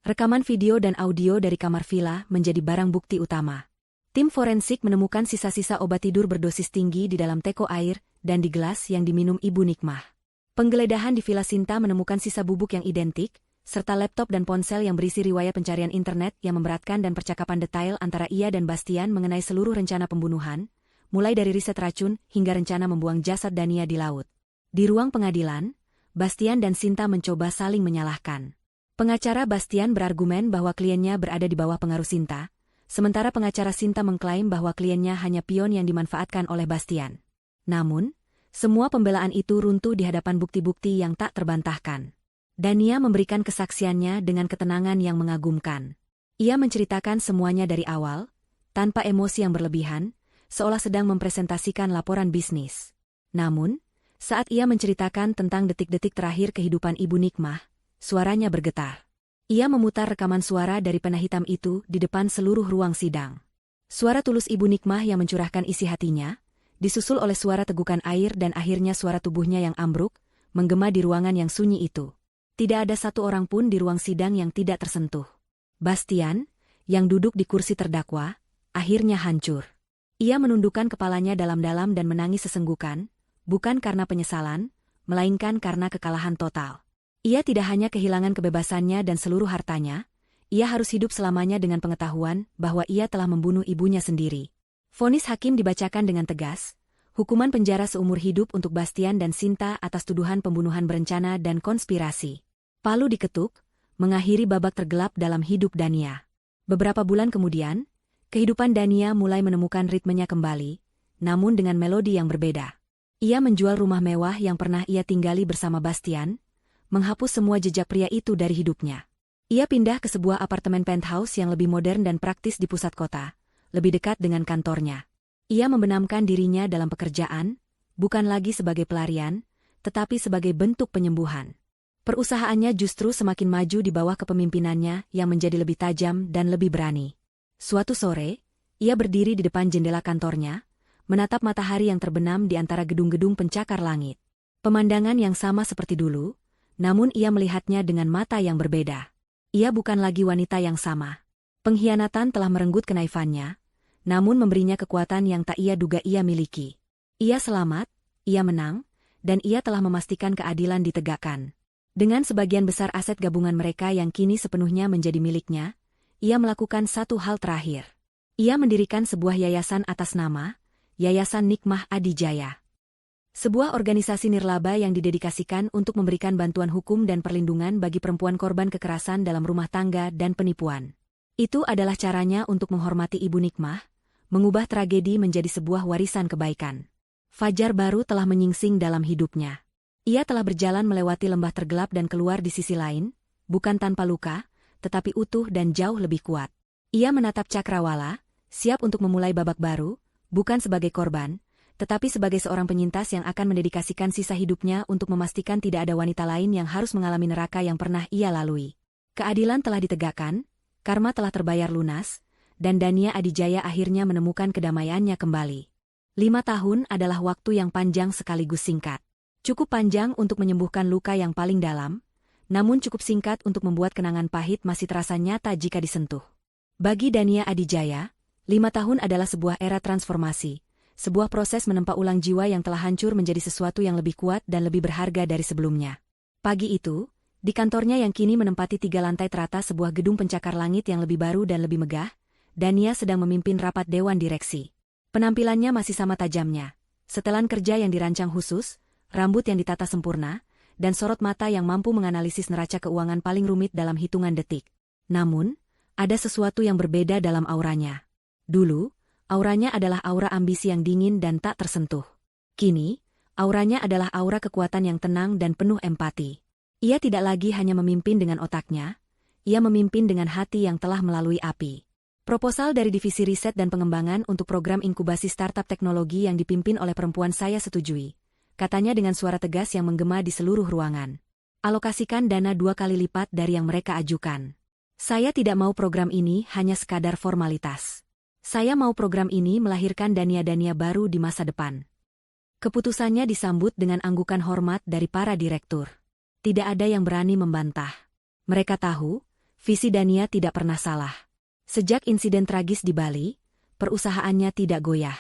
Rekaman video dan audio dari kamar villa menjadi barang bukti utama. Tim forensik menemukan sisa-sisa obat tidur berdosis tinggi di dalam teko air dan di gelas yang diminum Ibu Nikmah. Penggeledahan di Villa Sinta menemukan sisa bubuk yang identik, serta laptop dan ponsel yang berisi riwayat pencarian internet yang memberatkan dan percakapan detail antara ia dan Bastian mengenai seluruh rencana pembunuhan, mulai dari riset racun hingga rencana membuang jasad Dania di laut. Di ruang pengadilan, Bastian dan Sinta mencoba saling menyalahkan. Pengacara Bastian berargumen bahwa kliennya berada di bawah pengaruh Sinta, sementara pengacara Sinta mengklaim bahwa kliennya hanya pion yang dimanfaatkan oleh Bastian. Namun, semua pembelaan itu runtuh di hadapan bukti-bukti yang tak terbantahkan. Dania memberikan kesaksiannya dengan ketenangan yang mengagumkan. Ia menceritakan semuanya dari awal, tanpa emosi yang berlebihan, seolah sedang mempresentasikan laporan bisnis. Namun, saat ia menceritakan tentang detik-detik terakhir kehidupan Ibu Nikmah, suaranya bergetar. Ia memutar rekaman suara dari pena hitam itu di depan seluruh ruang sidang. Suara tulus Ibu Nikmah yang mencurahkan isi hatinya, disusul oleh suara tegukan air dan akhirnya suara tubuhnya yang ambruk, menggema di ruangan yang sunyi itu. Tidak ada satu orang pun di ruang sidang yang tidak tersentuh. Bastian, yang duduk di kursi terdakwa, akhirnya hancur. Ia menundukkan kepalanya dalam-dalam dan menangis sesenggukan, bukan karena penyesalan, melainkan karena kekalahan total. Ia tidak hanya kehilangan kebebasannya dan seluruh hartanya, ia harus hidup selamanya dengan pengetahuan bahwa ia telah membunuh ibunya sendiri. Vonis hakim dibacakan dengan tegas, hukuman penjara seumur hidup untuk Bastian dan Sinta atas tuduhan pembunuhan berencana dan konspirasi. Palu diketuk, mengakhiri babak tergelap dalam hidup Dania. Beberapa bulan kemudian, kehidupan Dania mulai menemukan ritmenya kembali, namun dengan melodi yang berbeda. Ia menjual rumah mewah yang pernah ia tinggali bersama Bastian, menghapus semua jejak pria itu dari hidupnya. Ia pindah ke sebuah apartemen penthouse yang lebih modern dan praktis di pusat kota, lebih dekat dengan kantornya. Ia membenamkan dirinya dalam pekerjaan, bukan lagi sebagai pelarian, tetapi sebagai bentuk penyembuhan. Perusahaannya justru semakin maju di bawah kepemimpinannya yang menjadi lebih tajam dan lebih berani. Suatu sore, ia berdiri di depan jendela kantornya, menatap matahari yang terbenam di antara gedung-gedung pencakar langit. Pemandangan yang sama seperti dulu, namun ia melihatnya dengan mata yang berbeda. Ia bukan lagi wanita yang sama. Pengkhianatan telah merenggut kenaifannya, namun memberinya kekuatan yang tak ia duga ia miliki. Ia selamat, ia menang, dan ia telah memastikan keadilan ditegakkan. Dengan sebagian besar aset gabungan mereka yang kini sepenuhnya menjadi miliknya, ia melakukan satu hal terakhir. Ia mendirikan sebuah yayasan atas nama Yayasan Nikmah Adijaya. Sebuah organisasi nirlaba yang didedikasikan untuk memberikan bantuan hukum dan perlindungan bagi perempuan korban kekerasan dalam rumah tangga dan penipuan. Itu adalah caranya untuk menghormati Ibu Nikmah, mengubah tragedi menjadi sebuah warisan kebaikan. Fajar baru telah menyingsing dalam hidupnya. Ia telah berjalan melewati lembah tergelap dan keluar di sisi lain, bukan tanpa luka, tetapi utuh dan jauh lebih kuat. Ia menatap cakrawala, siap untuk memulai babak baru, bukan sebagai korban, tetapi sebagai seorang penyintas yang akan mendedikasikan sisa hidupnya untuk memastikan tidak ada wanita lain yang harus mengalami neraka yang pernah ia lalui. Keadilan telah ditegakkan, karma telah terbayar lunas, dan Dania Adijaya akhirnya menemukan kedamaiannya kembali. 5 tahun adalah waktu yang panjang sekaligus singkat. Cukup panjang untuk menyembuhkan luka yang paling dalam, namun cukup singkat untuk membuat kenangan pahit masih terasa nyata jika disentuh. Bagi Dania Adijaya, 5 tahun adalah sebuah era transformasi. Sebuah proses menempa ulang jiwa yang telah hancur menjadi sesuatu yang lebih kuat dan lebih berharga dari sebelumnya. Pagi itu, di kantornya yang kini menempati 3 lantai teratas sebuah gedung pencakar langit yang lebih baru dan lebih megah, Dania sedang memimpin rapat dewan direksi. Penampilannya masih sama tajamnya, setelan kerja yang dirancang khusus, rambut yang ditata sempurna, dan sorot mata yang mampu menganalisis neraca keuangan paling rumit dalam hitungan detik. Namun, ada sesuatu yang berbeda dalam auranya. Dulu, auranya adalah aura ambisi yang dingin dan tak tersentuh. Kini, auranya adalah aura kekuatan yang tenang dan penuh empati. Ia tidak lagi hanya memimpin dengan otaknya, ia memimpin dengan hati yang telah melalui api. Proposal dari Divisi Riset dan Pengembangan untuk program inkubasi startup teknologi yang dipimpin oleh perempuan saya setujui, katanya dengan suara tegas yang menggema di seluruh ruangan. Alokasikan dana 2 kali lipat dari yang mereka ajukan. Saya tidak mau program ini hanya sekadar formalitas. Saya mau program ini melahirkan Dania-Dania baru di masa depan. Keputusannya disambut dengan anggukan hormat dari para direktur. Tidak ada yang berani membantah. Mereka tahu, Visi Dania tidak pernah salah. Sejak insiden tragis di Bali, perusahaannya tidak goyah.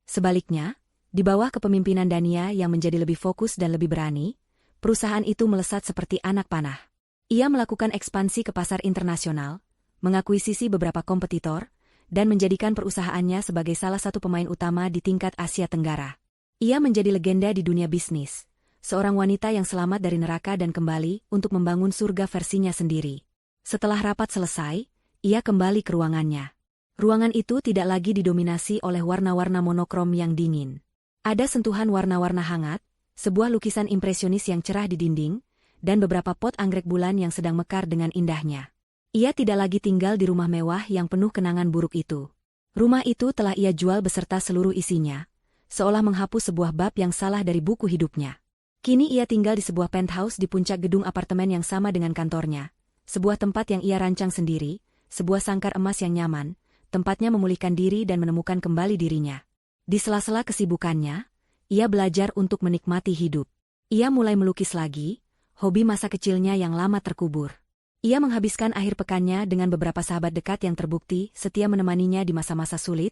Sebaliknya, di bawah kepemimpinan Dania yang menjadi lebih fokus dan lebih berani, perusahaan itu melesat seperti anak panah. Ia melakukan ekspansi ke pasar internasional, mengakuisisi beberapa kompetitor, dan menjadikan perusahaannya sebagai salah satu pemain utama di tingkat Asia Tenggara. Ia menjadi legenda di dunia bisnis, seorang wanita yang selamat dari neraka dan kembali untuk membangun surga versinya sendiri. Setelah rapat selesai, ia kembali ke ruangannya. Ruangan itu tidak lagi didominasi oleh warna-warna monokrom yang dingin. Ada sentuhan warna-warna hangat, sebuah lukisan impresionis yang cerah di dinding, dan beberapa pot anggrek bulan yang sedang mekar dengan indahnya. Ia tidak lagi tinggal di rumah mewah yang penuh kenangan buruk itu. Rumah itu telah ia jual beserta seluruh isinya, seolah menghapus sebuah bab yang salah dari buku hidupnya. Kini ia tinggal di sebuah penthouse di puncak gedung apartemen yang sama dengan kantornya, sebuah tempat yang ia rancang sendiri, sebuah sangkar emas yang nyaman, tempatnya memulihkan diri dan menemukan kembali dirinya. Di sela-sela kesibukannya, ia belajar untuk menikmati hidup. Ia mulai melukis lagi, hobi masa kecilnya yang lama terkubur. Ia menghabiskan akhir pekannya dengan beberapa sahabat dekat yang terbukti setia menemaninya di masa-masa sulit,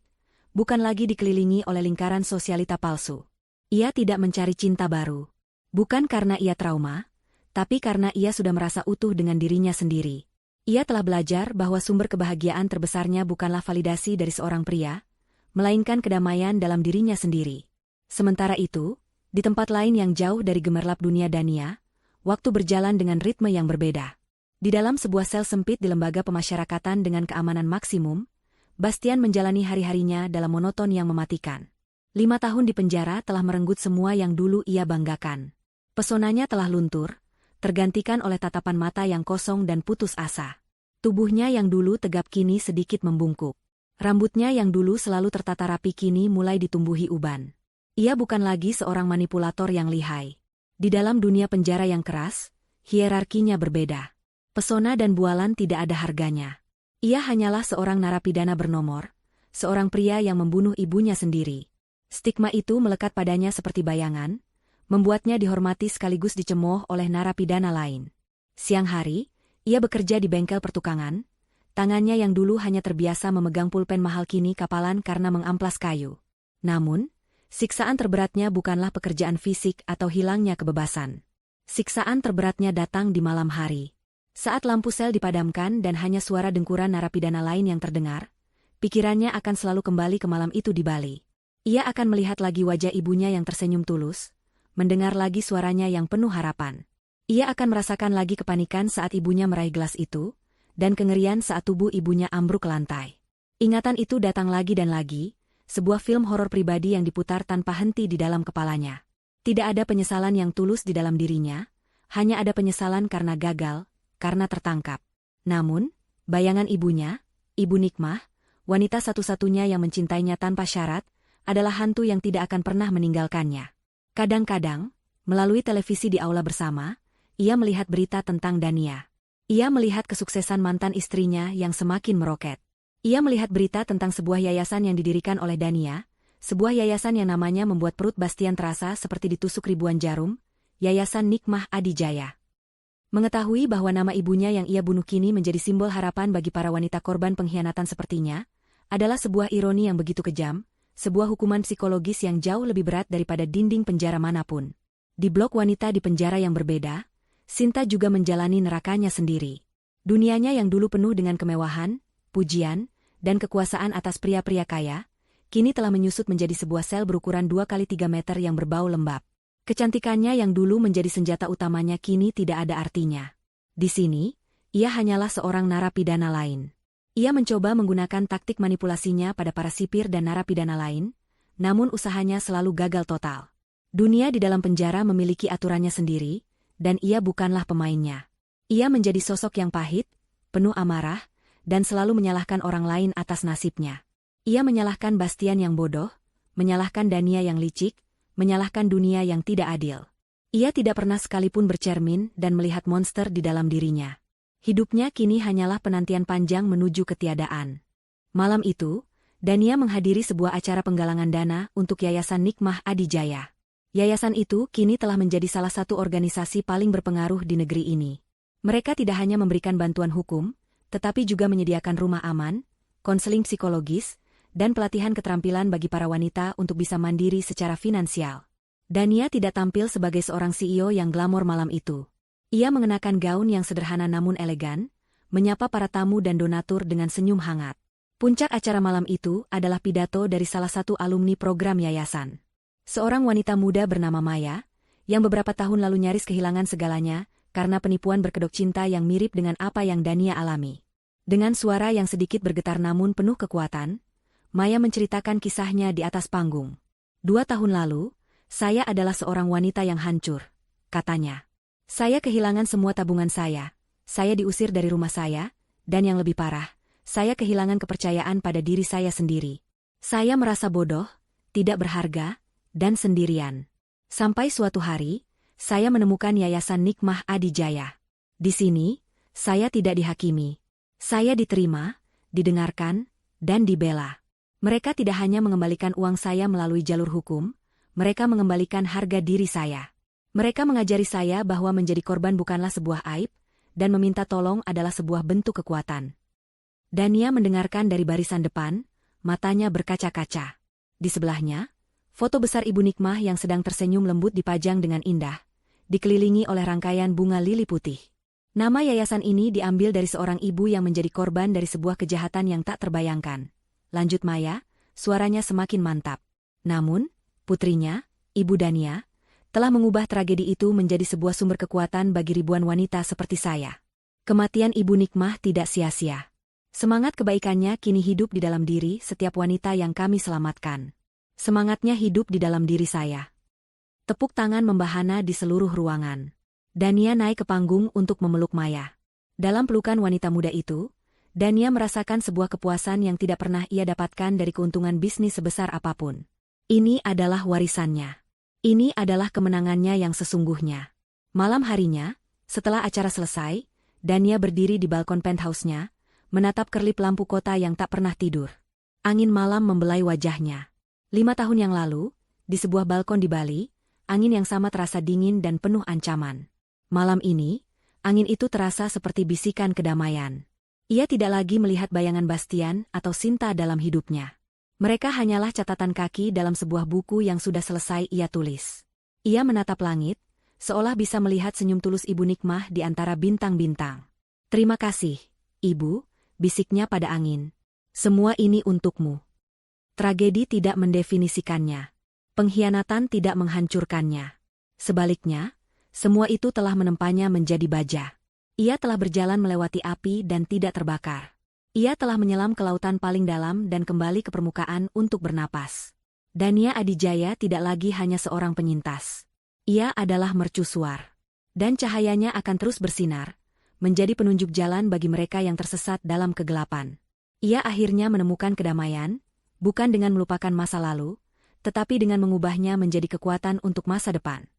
bukan lagi dikelilingi oleh lingkaran sosialita palsu. Ia tidak mencari cinta baru. Bukan karena ia trauma, tapi karena ia sudah merasa utuh dengan dirinya sendiri. Ia telah belajar bahwa sumber kebahagiaan terbesarnya bukanlah validasi dari seorang pria, melainkan kedamaian dalam dirinya sendiri. Sementara itu, di tempat lain yang jauh dari gemerlap dunia Dania, waktu berjalan dengan ritme yang berbeda. Di dalam sebuah sel sempit di lembaga pemasyarakatan dengan keamanan maksimum, Bastian menjalani hari-harinya dalam monoton yang mematikan. 5 tahun di penjara telah merenggut semua yang dulu ia banggakan. Pesonanya telah luntur, tergantikan oleh tatapan mata yang kosong dan putus asa. Tubuhnya yang dulu tegap kini sedikit membungkuk. Rambutnya yang dulu selalu tertata rapi kini mulai ditumbuhi uban. Ia bukan lagi seorang manipulator yang lihai. Di dalam dunia penjara yang keras, hierarkinya berbeda. Pesona dan bualan tidak ada harganya. Ia hanyalah seorang narapidana bernomor, seorang pria yang membunuh ibunya sendiri. Stigma itu melekat padanya seperti bayangan, membuatnya dihormati sekaligus dicemooh oleh narapidana lain. Siang hari, ia bekerja di bengkel pertukangan, tangannya yang dulu hanya terbiasa memegang pulpen mahal kini kapalan karena mengamplas kayu. Namun, siksaan terberatnya bukanlah pekerjaan fisik atau hilangnya kebebasan. Siksaan terberatnya datang di malam hari. Saat lampu sel dipadamkan dan hanya suara dengkuran narapidana lain yang terdengar, pikirannya akan selalu kembali ke malam itu di Bali. Ia akan melihat lagi wajah ibunya yang tersenyum tulus, mendengar lagi suaranya yang penuh harapan. Ia akan merasakan lagi kepanikan saat ibunya meraih gelas itu, dan kengerian saat tubuh ibunya ambruk ke lantai. Ingatan itu datang lagi dan lagi, sebuah film horor pribadi yang diputar tanpa henti di dalam kepalanya. Tidak ada penyesalan yang tulus di dalam dirinya, hanya ada penyesalan karena gagal, karena tertangkap. Namun, bayangan ibunya, Ibu Nikmah, wanita satu-satunya yang mencintainya tanpa syarat, adalah hantu yang tidak akan pernah meninggalkannya. Kadang-kadang, melalui televisi di aula bersama, ia melihat berita tentang Dania. Ia melihat kesuksesan mantan istrinya yang semakin meroket. Ia melihat berita tentang sebuah yayasan yang didirikan oleh Dania, sebuah yayasan yang namanya membuat perut Bastian terasa seperti ditusuk ribuan jarum, Yayasan Nikmah Adijaya. Mengetahui bahwa nama ibunya yang ia bunuh kini menjadi simbol harapan bagi para wanita korban pengkhianatan sepertinya, adalah sebuah ironi yang begitu kejam, sebuah hukuman psikologis yang jauh lebih berat daripada dinding penjara manapun. Di blok wanita di penjara yang berbeda, Sinta juga menjalani nerakanya sendiri. Dunianya yang dulu penuh dengan kemewahan, pujian, dan kekuasaan atas pria-pria kaya, kini telah menyusut menjadi sebuah sel berukuran 2x3 meter yang berbau lembab. Kecantikannya yang dulu menjadi senjata utamanya kini tidak ada artinya. Di sini, ia hanyalah seorang narapidana lain. Ia mencoba menggunakan taktik manipulasinya pada para sipir dan narapidana lain, namun usahanya selalu gagal total. Dunia di dalam penjara memiliki aturannya sendiri, dan ia bukanlah pemainnya. Ia menjadi sosok yang pahit, penuh amarah, dan selalu menyalahkan orang lain atas nasibnya. Ia menyalahkan Bastian yang bodoh, menyalahkan Dania yang licik, menyalahkan dunia yang tidak adil. Ia tidak pernah sekalipun bercermin dan melihat monster di dalam dirinya. Hidupnya kini hanyalah penantian panjang menuju ketiadaan. Malam itu, Dania menghadiri sebuah acara penggalangan dana untuk Yayasan Nikmah Adijaya. Yayasan itu kini telah menjadi salah satu organisasi paling berpengaruh di negeri ini. Mereka tidak hanya memberikan bantuan hukum, tetapi juga menyediakan rumah aman, konseling psikologis, dan pelatihan keterampilan bagi para wanita untuk bisa mandiri secara finansial. Dania tidak tampil sebagai seorang CEO yang glamor malam itu. Ia mengenakan gaun yang sederhana namun elegan, menyapa para tamu dan donatur dengan senyum hangat. Puncak acara malam itu adalah pidato dari salah satu alumni program yayasan. Seorang wanita muda bernama Maya, yang beberapa tahun lalu nyaris kehilangan segalanya karena penipuan berkedok cinta yang mirip dengan apa yang Dania alami. Dengan suara yang sedikit bergetar namun penuh kekuatan, Maya menceritakan kisahnya di atas panggung. 2 tahun lalu, saya adalah seorang wanita yang hancur, katanya. Saya kehilangan semua tabungan saya diusir dari rumah saya, dan yang lebih parah, saya kehilangan kepercayaan pada diri saya sendiri. Saya merasa bodoh, tidak berharga, dan sendirian. Sampai suatu hari, saya menemukan Yayasan Nikmah Adijaya. Di sini, saya tidak dihakimi. Saya diterima, didengarkan, dan dibela. Mereka tidak hanya mengembalikan uang saya melalui jalur hukum, mereka mengembalikan harga diri saya. Mereka mengajari saya bahwa menjadi korban bukanlah sebuah aib, dan meminta tolong adalah sebuah bentuk kekuatan. Dania mendengarkan dari barisan depan, matanya berkaca-kaca. Di sebelahnya, foto besar Ibu Nikmah yang sedang tersenyum lembut dipajang dengan indah, dikelilingi oleh rangkaian bunga lili putih. Nama yayasan ini diambil dari seorang ibu yang menjadi korban dari sebuah kejahatan yang tak terbayangkan. Lanjut Maya, suaranya semakin mantap. Namun, putrinya, Ibu Dania, telah mengubah tragedi itu menjadi sebuah sumber kekuatan bagi ribuan wanita seperti saya. Kematian Ibu Nikmah tidak sia-sia. Semangat kebaikannya kini hidup di dalam diri setiap wanita yang kami selamatkan. Semangatnya hidup di dalam diri saya. Tepuk tangan membahana di seluruh ruangan. Dania naik ke panggung untuk memeluk Maya. Dalam pelukan wanita muda itu, Dania merasakan sebuah kepuasan yang tidak pernah ia dapatkan dari keuntungan bisnis sebesar apapun. Ini adalah warisannya. Ini adalah kemenangannya yang sesungguhnya. Malam harinya, setelah acara selesai, Dania berdiri di balkon penthouse-nya, menatap kerlip lampu kota yang tak pernah tidur. Angin malam membelai wajahnya. 5 tahun yang lalu, di sebuah balkon di Bali, angin yang sama terasa dingin dan penuh ancaman. Malam ini, angin itu terasa seperti bisikan kedamaian. Ia tidak lagi melihat bayangan Bastian atau Sinta dalam hidupnya. Mereka hanyalah catatan kaki dalam sebuah buku yang sudah selesai ia tulis. Ia menatap langit, seolah bisa melihat senyum tulus Ibu Nikmah di antara bintang-bintang. "Terima kasih, Ibu," bisiknya pada angin. "Semua ini untukmu." Tragedi tidak mendefinisikannya. Pengkhianatan tidak menghancurkannya. Sebaliknya, semua itu telah menempanya menjadi baja. Ia telah berjalan melewati api dan tidak terbakar. Ia telah menyelam ke lautan paling dalam dan kembali ke permukaan untuk bernapas. Dania Adijaya tidak lagi hanya seorang penyintas. Ia adalah mercusuar. Dan cahayanya akan terus bersinar, menjadi penunjuk jalan bagi mereka yang tersesat dalam kegelapan. Ia akhirnya menemukan kedamaian, bukan dengan melupakan masa lalu, tetapi dengan mengubahnya menjadi kekuatan untuk masa depan.